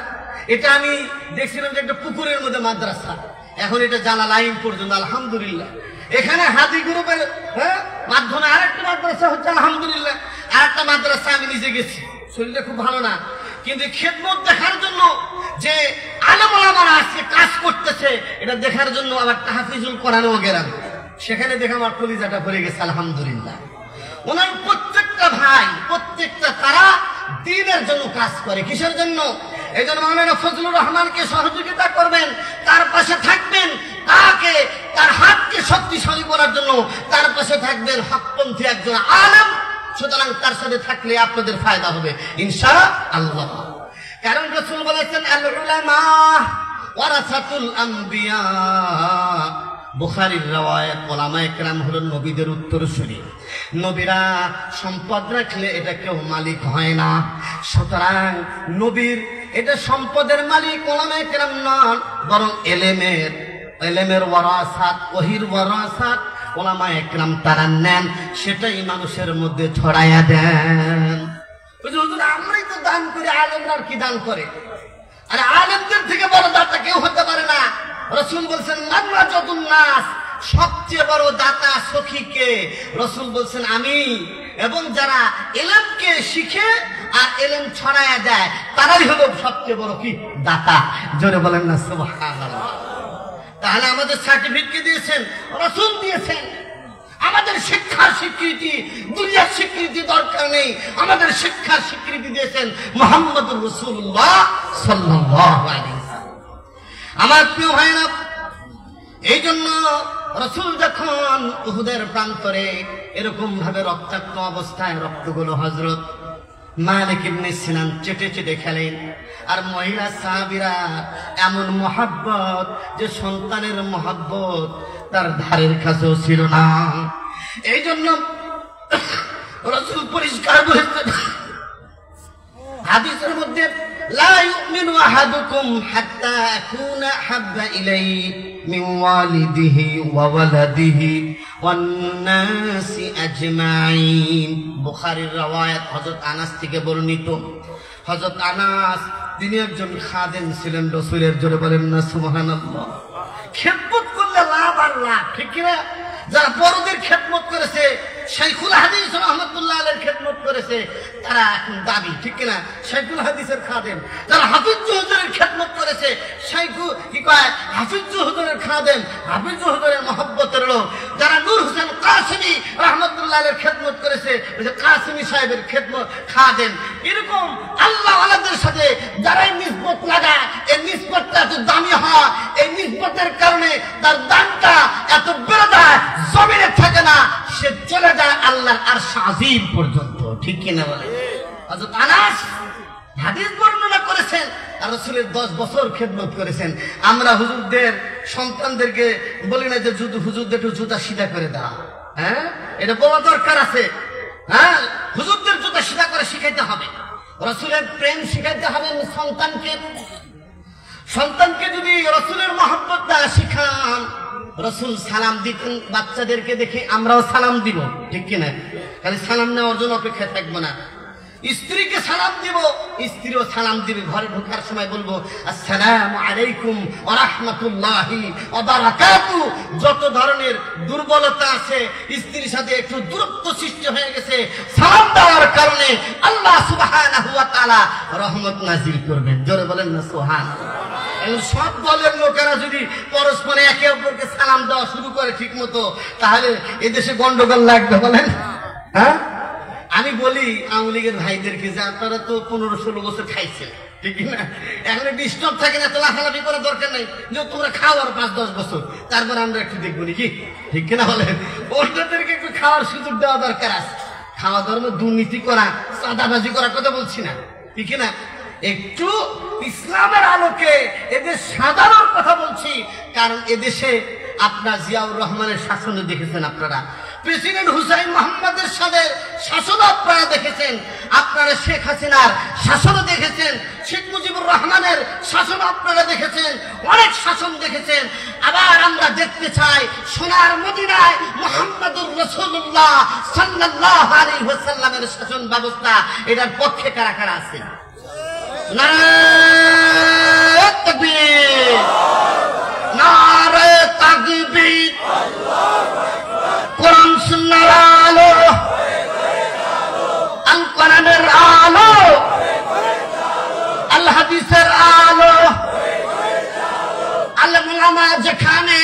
এটা আমি দেখছিলাম যে একটা পুকুরের মধ্যে মাদ্রাসা, এখন এটা জানা লাইন পর্যন্ত, আলহামদুলিল্লাহ। এখানে হাদি গ্রুপের মাধ্যমে আরেকটা মাদ্রাসা হচ্ছে, আলহামদুলিল্লাহ। আরেকটা মাদ্রাসা আমি নিজে গেছি, শরীরটা খুব ভালো না, কিন্তু খেদমত দেখার জন্য যে আলেম ওলামারা আজকে কাজ করতেছে, এটা দেখার জন্য আবার তাহফিজুল কোরআনও গেলাম, সেখানে দেখে আমার কলিজাটা ভরে গেছে, আলহামদুলিল্লাহ। ওনার প্রত্যেকটা ভাই, প্রত্যেকটা তারা দ্বীনের জন্য কাজ করে। কিসের জন্য? এই জন্য মাওলানা ফজলুর রহমানকে সহযোগিতা করবেন, তার পাশে থাকবেন, তাকে তার হাতকে শক্তিশালী করার জন্য তার পাশে থাকবেন হকপন্থী একজন আলেম। সুতরাং তার সাথে থাকলে আপনাদের ফায়দা হবে ইনশাআল্লাহ। কারণ রাসূল বলেছেন আল উলামা ওয়ারাসাতুল আম্বিয়া। বুখারীর রওয়ায়াত, উলামায়ে কেরাম হলেন নবীদের উত্তরসূরি। নবীরা সম্পদ রাখলে এটা কেউ মালিক হয় না। সুতরাং নবীর এটা সম্পদের মালিক উলামায়ে কেরাম নন, বরং এলেমের ওয়ারাসাত, ওহীর ওয়ারাসাত উলামায়ে কেরাম তারা নেন, সেটাই মানুষের মধ্যে ছড়াইয়া দেন। হুজুর আমরাই তো দান করি, আলেমরা কি দান করে? আরে আলেমদের থেকে বড় দাতা কেউ হতে পারে না। রাসূল বলছেন মানরাজাতুন নাস, সবচেয়ে বড় দাতা সখীকে রাসূল বলছেন আমি। এবং যারা ইলমকে শিখে আর ইলম ছড়ায়া দেয়, তারাই হলো সবচেয়ে বড় কি দাতা। জোরে বলেন না সুবহানাল্লাহ। তাহলে আমাদের সার্টিফিকেট দিয়েছেন রাসূল, দিয়েছেন। আমাদের শিক্ষার স্বীকৃতি, দুনিয়ার স্বীকৃতি দরকার নেই, আমাদের শিক্ষার স্বীকৃতি দিয়েছেন মুহাম্মদুর রাসূলুল্লাহ সাল্লাল্লাহু আলাইহি ওয়াসাল্লাম। আমার প্রিয় ভাইরা, এই জন্য রাসূল যখন উহুদের প্রান্তরে এরকম ভাবে রক্তাক্ত অবস্থায় রক্তগুলো হযরত মালিক ইবনে সিনান চেটে চেটে খেলেন, আর মহিলা সাহাবীরা এমন মহব্বত যে সন্তানের মহব্বত তার ধারের কাছেও ছিল না। এই জন্য রাসূল পরিষ্কার বলেছেন হাদিসের মধ্যে, লা ইউমিনু আহাদুকুম হাত্তা আকুনা হাব্বা ইলাইহি মিন ওয়ালিদিহি ওয়া ওয়ালাদিহি ওয়ান নাসি আজমাইন। বুখারীর রওয়ায়াত হযরত আনাস থেকে বর্ণিত। হযরত আনাস তিনি একজন খাদেম ছিলেন রাসূলের, জোরে বলেন না সুবহানাল্লাহ। খেদমত করলে লাভ আর লাভ, ঠিক কি না? যারা বড়দের খেদমত করেছে, শাইখুল হাদিস রাহমাতুল্লাহ আলাইহির খেদমত করেছে, তারা এখন দাবি, ঠিক কি না? শাইখুল হাদিসের খাদেম। যারা হাফিজ হুজুরের খেদমত করেছে, হাফিজ হুজুরের খাদেম, হাফিজ হুজুরের মহব্বতের লোক। যারা নূর হোসেন কাসেমি রাহমাতুল্লাহ আলাইহির খেদমত করেছে, কাসেমি সাহেবের খেদমত খাদেম। এরকম আল্লাহ ওয়ালাদের সাথে যারাই নিসবত লাগায়, এই নিসবতটা এত দামি হয়, এই নিসবতের কারণে তার দামটা এত বেড়ে যায়, জমিনে থাকে না, সে চলে যায় আল্লাহর আরশ আজিম পর্যন্ত, ঠিক কিনা বলে? হযরত আনাস হাদিস বর্ণনা করেছেন আর রাসূলের 10 বছর খেদমত করেছেন। আমরা হুজুরদের সন্তানদেরকে বলি না যে হুজুরদের একটু জুতা সিধা করে দাও, হ্যাঁ, এটা বলা দরকার আছে। হ্যাঁ, হুজুরদের জুতা সিধা করে শিখাইতে হবে, রাসূলের প্রেম শিখাইতে হবে সন্তানকে। সন্তানকে যদি রাসূলের মহব্বতটা শিখান, রাসূল সালাম দিতেন বাচ্চাদেরকে দেখে, আমরাও সালাম দিব, ঠিক কিনা? খালি সালাম নেওয়ার জন্য অপেক্ষায় থাকবো না। স্ত্রীকে সালাম দিব, স্ত্রীও সালাম দিবে। ঘরে ঢোকার সময় বলবো আসসালামু আলাইকুম ওয়া রাহমাতুল্লাহি ওয়া বারাকাতুহু। যত ধরনের দুর্বলতা আছে, স্ত্রীর সাথে একটু দূরত্ব সৃষ্টি হয়ে গেছে, সালাম দেওয়ার কারণে আল্লাহ সুবহানাহু ওয়া তাআলা রহমত নাযিল করবেন, জোরে বলেন না সুবহানাল্লাহ। সব দলের লোকেরা যদি পরস্পরে একে অপরকে সালাম দেওয়া শুরু করে ঠিক মতো, তাহলে এদেশে গন্ডগোল লাগবে, বলেন? হ্যাঁ, আমি বলি আওয়ামী লীগের ভাইদেরকে যে আপনারা তো 15-16 বছর খাইছেন, ঠিক না? এখন ডিস্টার্ব থাকে না, তো লাফালাফি করার দরকার নেই, যে তোমরা খাও আর 5-10 বছর, তারপর আমরা একটু দেখবো নাকি, ঠিক কিনা বলেন? ওটাদেরকে একটু খাওয়ার সুযোগ দেওয়া দরকার আছে। খাওয়া দাওয়ার মধ্যে দুর্নীতি করা, চাঁদাবাজি করার কথা বলছি না, ঠিক না? একটু ইসলামের আলোকে এদের সাধারণ কথা বলছি, কারণ এদেশে আপনার জিয়াউর রহমানের শাসনে দেখেছেন, আপনারা প্রেসিডেন্ট হুসাইন মোহাম্মদের সাথে শাসন আপনারা দেখেছেন, আপনারা শেখ হাসিনার শাসনও দেখেছেন, শেখ মুজিবুর রহমানের শাসন আপনারা দেখেছেন, অনেক শাসন দেখেছেন। আবার আমরা দেখতে চাই সোনার মদিনায় মুহাম্মদুর রাসূলুল্লাহ সাল্লাল্লাহু আলাইহি ওয়াসাল্লামের শাসন ব্যবস্থা, এটার পক্ষে কারা কারা আছে? নারে তাকবীর, নারে তাকবীর। কোরআন সুন্নাহর আলো, আল কোরআনের আলো, আল হাদিসের আলো, আল উলামা যেখানে,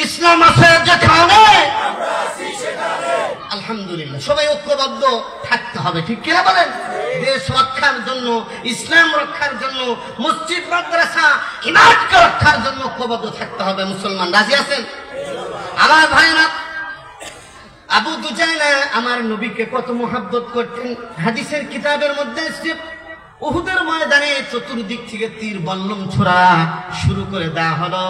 ইসলাম আছে যেখানে, আলহামদুলিল্লাহ সবাই ঐক্যবদ্ধ থাকতে হবে, ঠিক কিনা বলেন? দেশ রক্ষার জন্য, ইসলাম রক্ষার জন্য, মসজিদ মাদ্রাসা ইমারতকে রক্ষার জন্য ঐক্যবদ্ধ থাকতে হবে। মুসলমান রাজি আছেন? আমার ভাইরা, আবু দুজাইনা আমার নবীকে কত মহব্বত করতেন। হাদিসের কিতাবের মধ্যে এসেছে উহুদের ময়দানে চতুর্দিক থেকে তীর বল্লম ছোড়া শুরু করে দেওয়া হলো।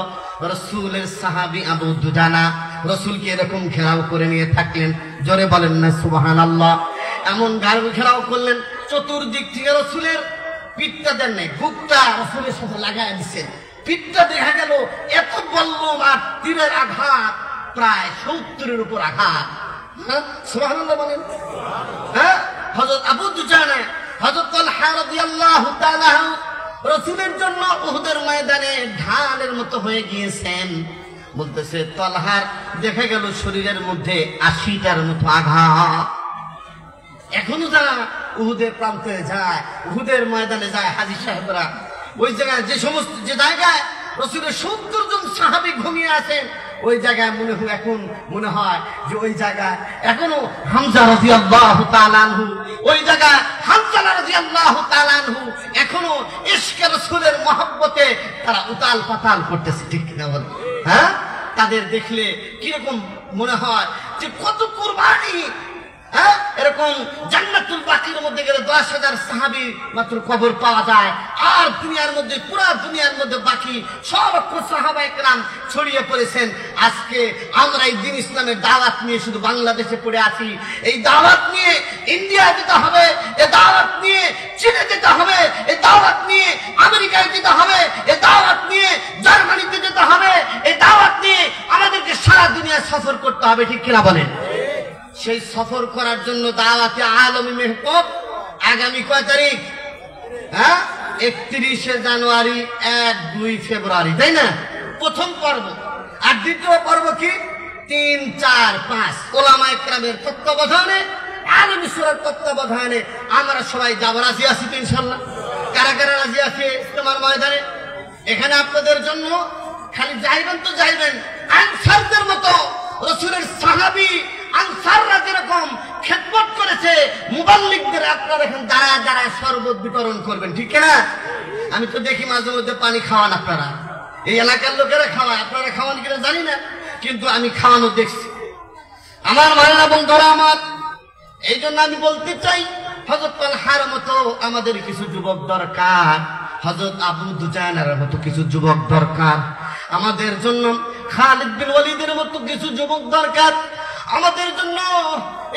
রাসূলের সাহাবী আবু দুজানা রাসূলকে এরকম ঘেরাও করে নিয়ে থাকলেন, জোরে বলেন না সুবহানাল্লাহ। এমন ঘেরাও করলেন, চতুর্দিক থেকে রাসূলের পিঠটা দেন নাই, বুকটা রাসূলের সাথে লাগায় দিচ্ছেন। পিঠটা দেখা গেল এত বল্লম আর তীরের আঘাত, প্রায় 70-এর উপর আঘাত। হ্যাঁ, সুবহানাল্লাহ বলেন। হ্যাঁ, হযরত আবু দুজানা, হযরত তালহা রাদিয়াল্লাহু তাআলা রাসূলের জন্য উহুদের ময়দানে ঢালের মতো হয়ে গিয়েছেন। বলতেছে তালহার দেখা গেল শরীরের মধ্যে 80টার মতো আঘাত। এখনো যারা উহুদের প্রান্তে যায়, উহুদের ময়দানে যায় হাজী সাহেবরা, ওই জায়গায় যে সমস্ত যে জায়গায় রাসূলের 70 জন সাহাবী ঘুমিয়ে আছেন, ওই জায়গায় এখন মনে হয় যে ওই জায়গায় এখনো হামজা রাদিয়াল্লাহু তাআলা আনহু, ওই জায়গায় হামজা রাদিয়াল্লাহু তাআলা আনহু এখনো ইশকে রাসূলের মহব্বতে তারা উতাল পাতাল করতেছে, ঠিক কিনা বলেন? হ্যাঁ, তাদের দেখলে কিরকম মনে হয় যে কত কুরবানি। হ্যাঁ, এরকম জান্নাতুল বাকির মধ্যে গেলে 10,000 সাহাবী মাত্র কবর পাওয়া যায়। আর দুনিয়ার মধ্যে, পুরা দুনিয়ার মধ্যে বাকি সব সাহাবায়ে কেরাম ছড়িয়ে পড়েছেন। আজকে আমরা এই দিন ইসলামের দাওয়াত নিয়ে শুধু বাংলাদেশে পড়ে আছি। এই দাওয়াত নিয়ে ইন্ডিয়া যেতে হবে, এই দাওয়াত নিয়ে চীনে যেতে হবে, এই দাওয়াত নিয়ে আমেরিকায় যেতে হবে, এই দাওয়াত নিয়ে জার্মানিতে যেতে হবে, এই দাওয়াত নিয়ে আমাদেরকে সারা দুনিয়া সফর করতে হবে, ঠিক কিনা বলেন? সেই সফর করার জন্য দাওয়াতে আলমী মেহবুব আগামী কয় তারিখ? হ্যাঁ, 31শে জানুয়ারি, 1-2 ফেব্রুয়ারি, তাই না? প্রথম পর্ব। আর দ্বিতীয় পর্ব কি? 3, 4, 5 ওলামায়ে কেরামের তত্ত্বাবধানে, আলমী সুরার তত্ত্বাবধানে আমরা সবাই যাব। রাজি আছি তো ইনশাআল্লাহ? কারা কারা রাজি আছে ইস্তেমার ময়দানে? এখানে আপনাদের জন্য খালি যাইবেন তো যাইবেন, আনসারদের মতো রাসূলের সাহাবী আনসাররা যেরকম খেদমত করেছে, মুবাল্লিগদের আপনারা এখন দাঁড়ায় দাঁড়ায় শরবত বিতরণ করবেন, ঠিক না? আমি তো দেখি মাঝে মধ্যে পানি খাওয়ান আপনারা, এই এলাকার লোকেরা খাওয়ায়, আপনারা খাওয়ান কিনা জানি না, কিন্তু আমি খাওয়ানো দেখছি। আমার মায়েরা বন্ধুরা আমার, এই জন্য আমি বলতে চাই, হযরত তালহার মতো আমাদের কিছু যুবক দরকার, হযরত আবু দুজানার মতো কিছু যুবক দরকার আমাদের জন্য, খালিদ বিন ওয়ালিদের মতো কিছু যুবক দরকার আমাদের জন্য,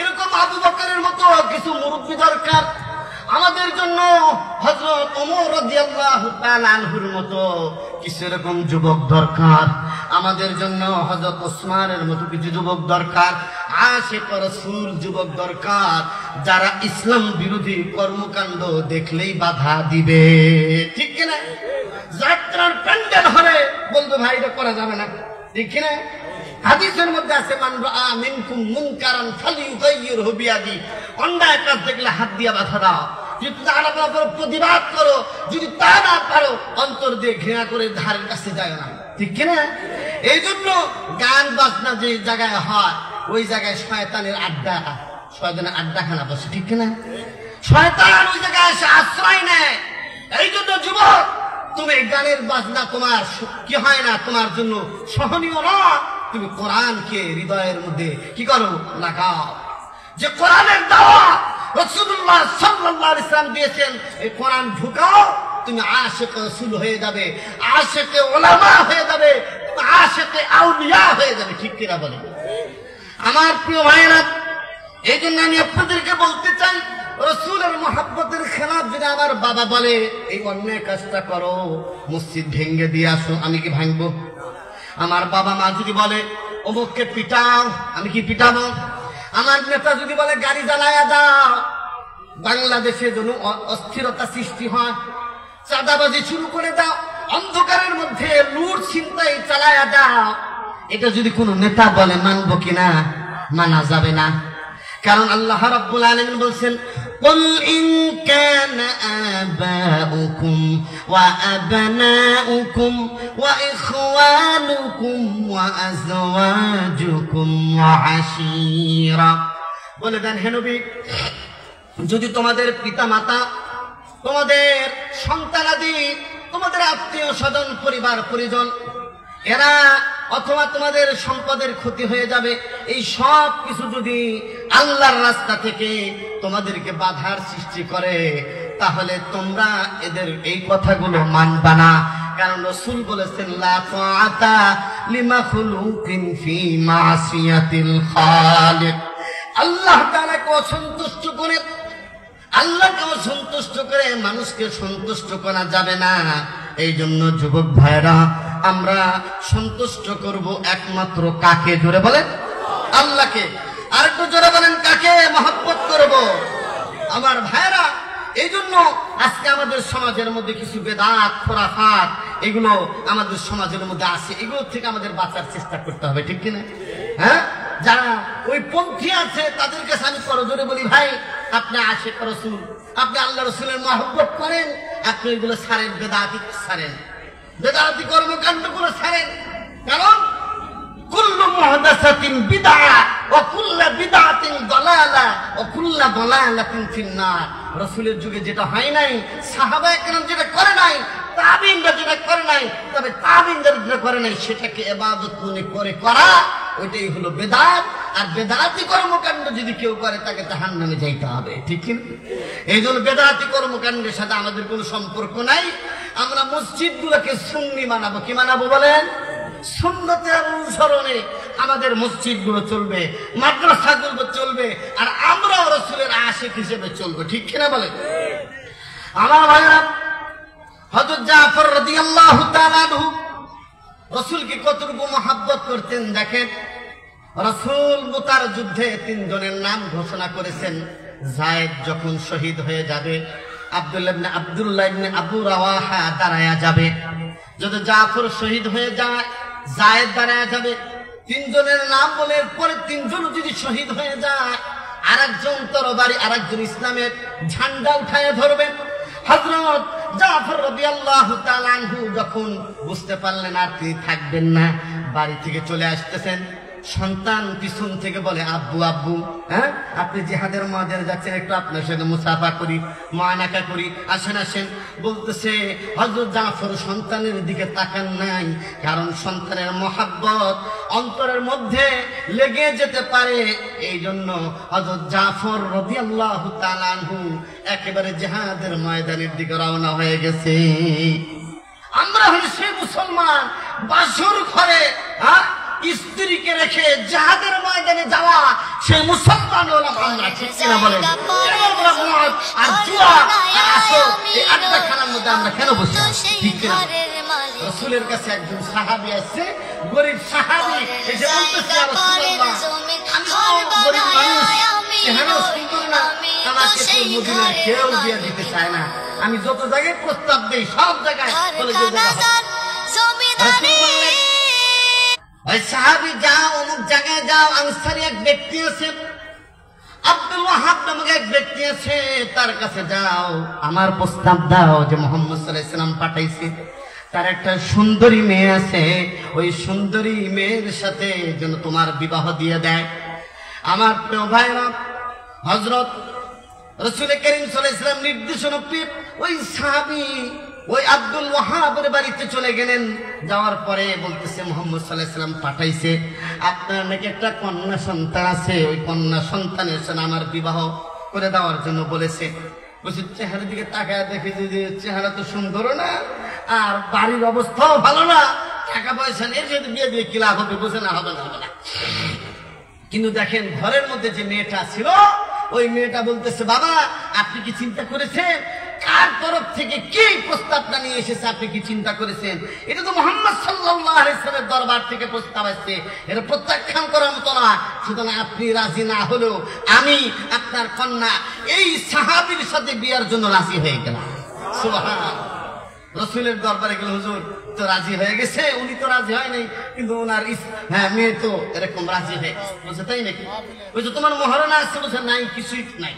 এরকম আবু বকরের মতো কিছু মুরব্বী দরকার আমাদের জন্য, হযরত ওমর রাদিয়াল্লাহু তাআলা আনহুর মতো কিছু এরকম যুবক দরকার আমাদের জন্য, হযরত ওসমানের মতো কিছু যুবক দরকার, আশিক রাসূল যুবক দরকার, যারা ইসলাম বিরোধী কর্মকাণ্ড দেখলেই বাধা দিবে, ঠিক কিনা? যাত্রার প্যান্ডেল হলে বলবে ভাই এটা করা যাবে না, ঠিক কিনা? হাদিসের মধ্যে আছে, মান রাআ মিনকুম মুনকারান ফালিয়ুগাইয়িরহু বিয়াদি, অন্যায় কাজ দেখলে হাত দিয়ে বাধা দাও, যদি তারা প্রতিবাদ করো, যদি তা না পারো অন্তর দিয়ে ঘৃণা করে ধারের কাছে যায় না, ঠিক কিনা? এই জন্য গান বাজনা যে জায়গায় হয় ওই জায়গায় শয়তানের আড্ডা, শয়তানের আড্ডাখানা বসে, ঠিক কিনা? শয়তান ওই জায়গায় এসে আশ্রয় নেয়। এই জন্য যুবক, তুমি গানের বাজনা তোমার কি হয় না, তোমার জন্য সহনীয় নয়। তুমি কোরআনকে হৃদয়ের মধ্যে কি করো, লাগাও। যে কোরআনের দাওয়াত রাসূলুল্লাহ সাল্লাল্লাহু আলাইহি ওয়াসাল্লাম দিয়েছেন, এই কোরআন ঢুকাও, তুমি আশিক রাসূল হয়ে যাবে, আশিক উলামা হয়ে যাবে, আশিক আউলিয়া হয়ে যাবে, ঠিক কিনা বলেন? আমার প্রিয় ভাইরা, এই জন্য আমি আপনাদেরকে বলতে চাই, রাসূলের মহব্বতের খেলাফ যদি আমার বাবা বলে এই অন্যায় কাজটা করো, মসজিদ ভেঙে দিয়ে আসো, আমি কি ভাঙবো? আমার বাবা মা যদি বলে অমুককে পিটাও, আমি কি পিটাবো? আমার নেতা যদি বলে গাড়ি জ্বালায়া দাও, বাংলাদেশে যেন অস্থিরতা সৃষ্টি হয়, চাঁদাবাজি শুরু করে দাও, অন্ধকারের মধ্যে লুট ছিনতাই চালায়া দাও, এটা যদি কোনো নেতা বলে, মানবো কিনা? মানা যাবে না। কারণ আল্লাহ রাব্বুল আলামিন বলছেন, কুল ইন কানা আবাউকুম ওয়া আবনাউকুম ওয়া ইখওয়ানুকুম ওয়া আজওয়াজুকুম ওয়া আশীরা, বলে দেন হে নবী, যদি তোমাদের পিতামাতা, তোমাদের সন্তানাদি, তোমাদের আত্মীয় স্বজন, পরিবার পরিজন, এরা অথবা তোমাদের সম্পদের ক্ষতি হয়ে যাবে, এই সব কিছু যদি আল্লাহর রাস্তা থেকে তোমাদেরকে বাধার সৃষ্টি করে, তাহলে তোমরা এদের এই কথাগুলো মানবা না। কারণ রাসূল বলেছেন, লা তাআতা লিমাখলুকিন ফি মাসিয়াতিল খালিক। আল্লাহ তাআলাকে অসন্তুষ্ট করে, আল্লাহকে অসন্তুষ্ট করে মানুষকে সন্তুষ্ট করা যাবে না। এই জন্য যুবক ভাইরা, আমরা সন্তুষ্ট করব একমাত্র কাকে? জোরে বলেন, আল্লাহকে। আর একটু জোরে বলেন, কাকে মহব্বত করব? আমার ভাইরা, এই জন্য আজকে আমাদের সমাজের মধ্যে কিছু বেদাত, খোরাফাত, এগুলো আমাদের সমাজের মধ্যে আছে, এগুলো থেকে আমাদের বাঁচার চেষ্টা করতে হবে, ঠিক কিনা? হ্যাঁ, যারা ওই পন্থী আছে তাদের কাছে আমি করজোরে বলি, ভাই আপনি আশিক রাসূল, আপনি আল্লাহ রাসূলের মহব্বত করেন, আপনি এগুলো ছাড়েন, বেদাতি ছাড়েন, বেদাতি কর্মকাণ্ডগুলো ছাড়েন। কারণ কুল্লু মুহদাসাতিন বিদআ ওয়া কুল্লু বিদআতিন দালালা ওয়া কুল্লু দালালাতিন ফিন্নার। রাসূলের যুগে যেটা হয় নাই, সাহাবায়ে কেরাম যেটা করে নাই, তাবিনরা যেটা করে নাই, তবে তাবিনরা যেটা করে নাই সেটাকে ইবাদত মনে করে করা, ওইটাই হলো বেদাত। আর বেদাতি কর্মকাণ্ড যদি কেউ করে তাকে জাহান্নামে যাইতে হবে, ঠিক কি না? এই জন্য বেদাতি কর্মকাণ্ডের সাথে আমাদের কোনো সম্পর্ক নাই। আমরা মসজিদগুলোকে সুন্নি মানাবো। কি মানাবো বলেন? সুন্নতের অনুসরণে আমাদের মসজিদগুলো চলবে, মাদ্রাসাগুলো চলবে, আর আমরাও রাসূলের আশিক হিসেবে চলবো, ঠিক কিনা বলেন? আমার ভাইরা, হযরত জাফর রাদিয়াল্লাহু তাআলা আনহু রাসূলকে কতটুকু মহব্বত করতেন দেখেন। রাসূল মুতার যুদ্ধে 3 জনের নাম ঘোষণা করেছেন। যায়েদ যখন শহীদ হয়ে যাবে, আব্দুল্লাহ ইবনে আবু রাওয়াহা দাঁড়ায়া যাবে। যদি জাফর শহীদ হয়ে যায়, যায়েদ দাঁড়ায়া যাবে। 3 জনের নাম বলে পরে 3 জন যদি শহীদ হয়ে যায়, আরেকজন তরবারি, আরেকজন ইসলামের ঝান্ডা উঠায় ধরবেন। হযরত জাফর রাদিয়াল্লাহু তাআলা আনহু যখন বুঝতে পারলেন আর তিনি থাকবেন না, বাড়ি থেকে চলে আসতেছেন, সন্তান পিছন থেকে বলে, আব্বু আব্বু, হ্যাঁ আপনি জিহাদের ময়দানে যাচ্ছেন, একটু আপনার সাথে মুসাফা করি, মুআনাকা করি, আসেন আসেন। বলতেছে হযরত জাফর সন্তানের দিকে তাকান নাই, কারণ সন্তানের মহব্বত অন্তরের মধ্যে লেগে যেতে পারে। এই জন্য হযরত জাফর রাদিয়াল্লাহু তাআলা আনহু একেবারে জিহাদের ময়দানের দিকে রওনা হয়ে গেছে। আমরা হলে সেই মুসলমান বাসর ঘরে স্ত্রীকে রেখে জিহাদের ময়দানে যাওয়া সে মুসলমান হলাম আমরা, ঠিক কিনা বলেন? আমরা মদ আর জুয়া আর আসর এই আড্ডাখানার মধ্যে আমরা কেন বসে আছি, ঠিক কিনা? রাসূলের কাছে একজন সাহাবী আসছে, গরীব সাহাবী, এসে বলতেছে, ইয়া রাসূলুল্লাহ, আমি তো গরীব মানুষ, চেহারা সুন্দর না, আমাকে তো মদিনার কেউ বিয়ে দিতে চায় না, আমি যত জায়গায় প্রস্তাব দেই সব জায়গায় বলে যে সাহাবী, যাও অমুক জায়গায় যাও, আনসারী এক ব্যক্তি আছে, আব্দুল ওয়াহাব নামক এক ব্যক্তি আছে, তার কাছে যাও, আমার প্রস্তাব দাও যে মুহাম্মদ সাল্লাল্লাহু আলাইহি ওয়াসাল্লাম পাঠাইছে, তার একটা সুন্দরী মেয়ে আছে, ওই সুন্দরী মেয়ের সাথে যেন তোমার বিবাহ দিয়ে দেয়। আমার প্রিয় ভাইরা, হযরত রাসূল করিম সাল্লাল্লাহু আলাইহি ওয়াসাল্লাম নির্দেশনা পেয়ে ওই সাহাবী ওই আব্দুল ওয়াহাবের বাড়িতে চলে গেলেন। যাওয়ার পরে বলতেছে, মুহাম্মদ সাল্লাল্লাহু আলাইহি ওয়াসাল্লাম পাঠাইছে, আপনার নাকি একটা কন্যা সন্তান আছে, ওই কন্যা সন্তানের সাথে আমার বিবাহ করে দেওয়ার জন্য বলেছে। বলছে, চেহারার দিকে তাকায় দেখে যে চেহারা তো সুন্দর না, আর বাড়ির অবস্থাও ভালো না, টাকা পয়সা নেই, যদি বিয়ে দিয়ে কি লাভ হবে? বুঝে না, হবে না, হবে না। কিন্তু দেখেন ঘরের মধ্যে যে মেয়েটা ছিল, ওই মেয়েটা বলতেছে, বাবা আপনি কি চিন্তা করেছেন কার তরফ থেকে কি প্রস্তাবটা নিয়ে এসেছে? আপনি কি চিন্তা করেছেন? এটা তো মুহাম্মদ সাল্লাল্লাহু আলাইহি ওয়াসাল্লামের দরবার থেকে প্রস্তাব আসছে, এটা প্রত্যাখ্যান করার মতো না। সুতরাং আপনি রাজি না হলেও আমি আপনার কন্যা এই সাহাবীর সাথে বিয়ার জন্য রাজি হয়ে গেলাম। সুবহানাল্লাহ। রাসূলের দরবারে গেল, হুজুর তো রাজি হয়ে গেছে। উনি তো রাজি হয় নাই, কিন্তু ওনার মেয়ে তো এরকম রাজি হয়ে গেছে। বলছে, তাই নাকি? বলছে, তোমার মহারণা আছে? বলছে, নাই, কিছুই নাই।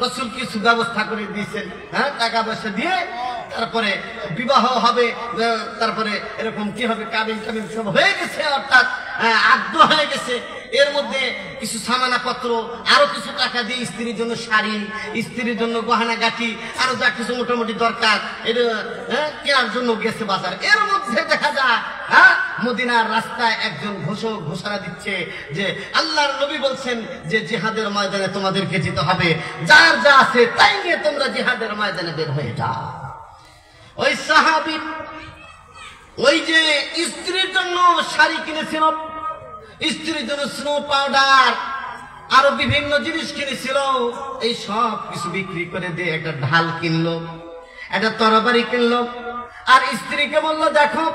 রাসূল কিছু ব্যবস্থা করে দিয়েছেন, হ্যাঁ, টাকা পয়সা দিয়ে, তারপরে বিবাহ হবে, তারপরে এরকম কি হবে, কাবিন টাবিন সব হয়ে গেছে, অর্থাৎ আদ্য হয়ে গেছে। এর মধ্যে কিছু সামানা পত্র, আরো কিছু টাকা দিয়ে স্ত্রীর জন্য শাড়ি, স্ত্রীর জন্য গহনা গাঠি, আরো যা কিছু মোটামুটি দরকার এটা কেনার জন্য গেছে বাজার। এর মধ্যে দেখা যায় মদিনার রাস্তায় একজন ঘোষণা দিচ্ছে যে আল্লাহর নবী বলছেন যে জিহাদের ময়দানে তোমাদেরকে যেতে হবে, যার যা আছে তাই নিয়ে তোমরা জিহাদের ময়দানে বের হয়ে যাও। ওই সাহাবী ওই যে স্ত্রীর জন্য শাড়ি কিনেছিল, স্ত্রীর জন্য স্নো পাউডার, আরো বিভিন্ন জিনিস কিনেছিল, এই সব কিছু বিক্রি করে দিয়ে একটা ঢাল কিনলো, একটা তরবারি কিনলো, আর স্ত্রীকে বললো, দেখো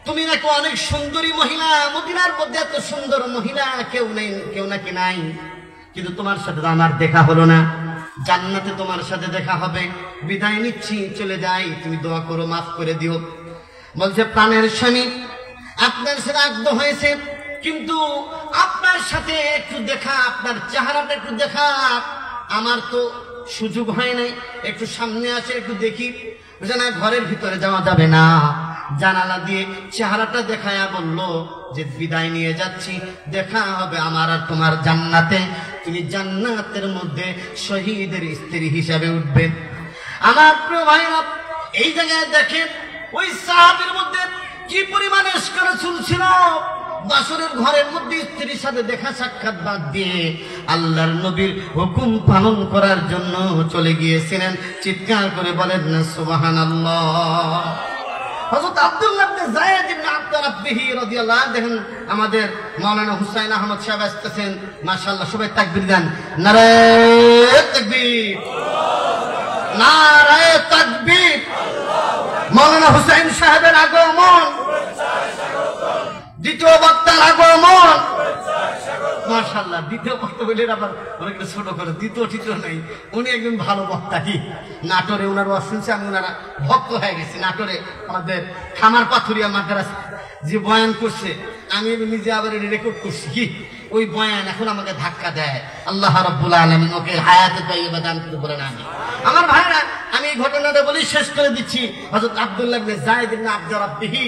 তুমি নাকি অনেক সুন্দরী মহিলা, মদিনার মধ্যে এত সুন্দর মহিলা কেউ নেই, কেউ নাকি নাই, কিন্তু তোমার সাথে তো আমার দেখা হলো না, জান্নাতে তোমার সাথে দেখা হবে, বিদায় নিচ্ছি, চলে যাই, তুমি দোয়া করো, মাফ করে দিও। বলছে, প্রাণের স্বামী আপনার সাথে আগ্রহ হয়েছে, কিন্তু আপনার সাথে একটু দেখা, আপনার চেহারাটা একটু দেখা আমার তো সুযোগ হয় নাই, একটু সামনে আসে একটু দেখি। না, ঘরের ভিতরে যাওয়া যাবে না, জানালা দিয়ে চেহারাটা দেখায়া বললো যে বিদায় নিয়ে যাচ্ছি, দেখা হবে আমার আর তোমার জান্নাতে, তুমি জান্নাতের মধ্যে শহীদের স্ত্রী হিসাবে উঠবে। আমার প্রিয় ভাইরা, এই জায়গায় দেখেন ওই সাহাবীর মধ্যে কি পরিমাণ ইশক রাসূল ছিল। বাসরের ঘরের মধ্যে স্ত্রীর সাথে দেখা সাক্ষাৎ বাদ দিয়ে আল্লাহর নবীর হুকুম পালন করার জন্য চলে গিয়েছিলেন। চিৎকার করে বলেন না সুবহানাল্লাহ। হযরত আব্দুল্লাহ ইবনে যায়েদ ইবনে আব্দ রাব্বিহি রাদিয়াল্লাহু আনহু, দেখেন আমাদের মাওলানা হুসাইন আহমদ সাহেব আসতেছেন, মাশাআল্লাহ, সবাই তাকবীর দেন, নারায়ে তাকবীর, নারায়ে তাকবীর। মাওলানা হুসাইন সাহেবের আগমন, দ্বিতীয় বক্তার আগমন, মাশাআল্লাহ। দ্বিতীয় বক্তা বলে আবার অনেকটা ছোট করে, দ্বিতীয় তৃতীয় নেই, উনি একজন ভালো বক্তা। কি নাটোরে ওনার ওয়াজ শুনছে, আমি ওনারা ভক্ত হয়ে গেছি। নাটোরে আমাদের খামার পাথুরিয়া মাদ্রাসা যে বয়ান করছে, আমি নিজে আবার রেকর্ড করছি। কি ওই বয়ান এখন আমাকে ধাক্কা দেয়। আল্লাহ রাব্বুল আলামিন ওকে হায়াতে তাইয়্যিবা দান করতে বলেন আমি। আমার ভাইরা, আমি এই ঘটনাটা বলি শেষ করে দিচ্ছি। হযরত আব্দুল্লাহ ইবনে যায়েদ ইবনে আব্দ রাব্বিহি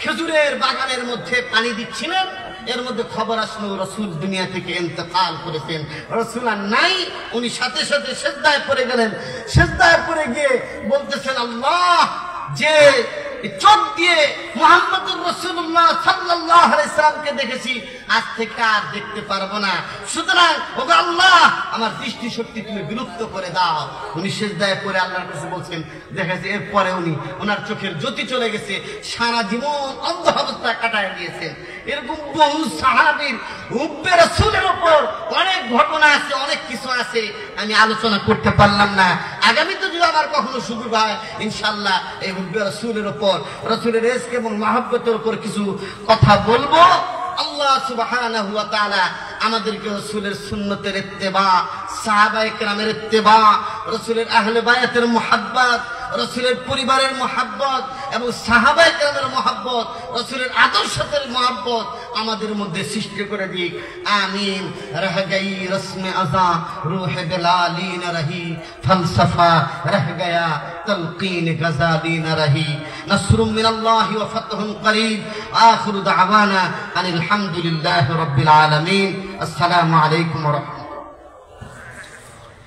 খেজুরের বাগানের মধ্যে পানি দিচ্ছিলেন, এর মধ্যে খবর আসলো রাসূল দুনিয়া থেকে ইন্তেকাল করেছেন। রাসূল আর নাই, উনি সাথে সাথে সিজদায় পড়ে গেলেন। সিজদায় পড়ে গিয়ে বলতেছেন, আল্লাহ, যে চোখ দিয়ে মুহাম্মদুর রাসূলুল্লাহ সাল্লাল্লাহু আলাইহি সাল্লামকে দেখেছি, আজ থেকে আর দেখতে পারবো না। সুতরাং ওগো আল্লাহ, আমার দৃষ্টি শক্তি তুমি বিলুপ্ত করে দাও। উনি সিজদায় পড়ে আল্লাহর কাছে বলছেন। দেখেছে এরপরে উনি, ওনার চোখের জ্যোতি চলে গেছে, সারা জীবন অন্ধ অবস্থা কাটায় দিয়েছেন। এরকম বহু সাহাবীর হুব্বে রাসূলের উপর অনেক ঘটনা আছে, অনেক কিছু আছে, আমি আলোচনা করতে পারলাম না। আগামীতে যদি আমার কখনো সুযোগ হয়, ইনশাআল্লাহ এই হুব্বে রাসূলের উপর, রাসূলের ইশক এবং মহব্বতের উপর কিছু কথা বলবো। আল্লাহ সুবহানাহু ওয়া তাআলা আমাদেরকে রাসূলের সুন্নতের ইত্তেবা, সাহাবায়ে কেরামের ইত্তেবা, রাসূলের আহলে বায়াতের মুহাব্বত, রাসূলের পরিবারের মুহাব্বত এবং সাহাবায়ে কেরামের মুহাব্বত, রাসূলের আদর্শের মুহাব্বত আমাদের মধ্যে সৃষ্টি করে দিক। আমিন। রহ গই রসমে আযা রূহে বেলালি ন রহি, ফলসফা রহ গয়া তলকিন গজালি ন রহি। নসরুম মিনাল্লাহি ওয়া ফাতহুন করিব। আখিরু দাওয়ানা আনিল হামদুলিল্লাহি রাব্বিল আলামিন। আসসালামু আলাইকুম ওয়া রাহমাতুল্লাহ।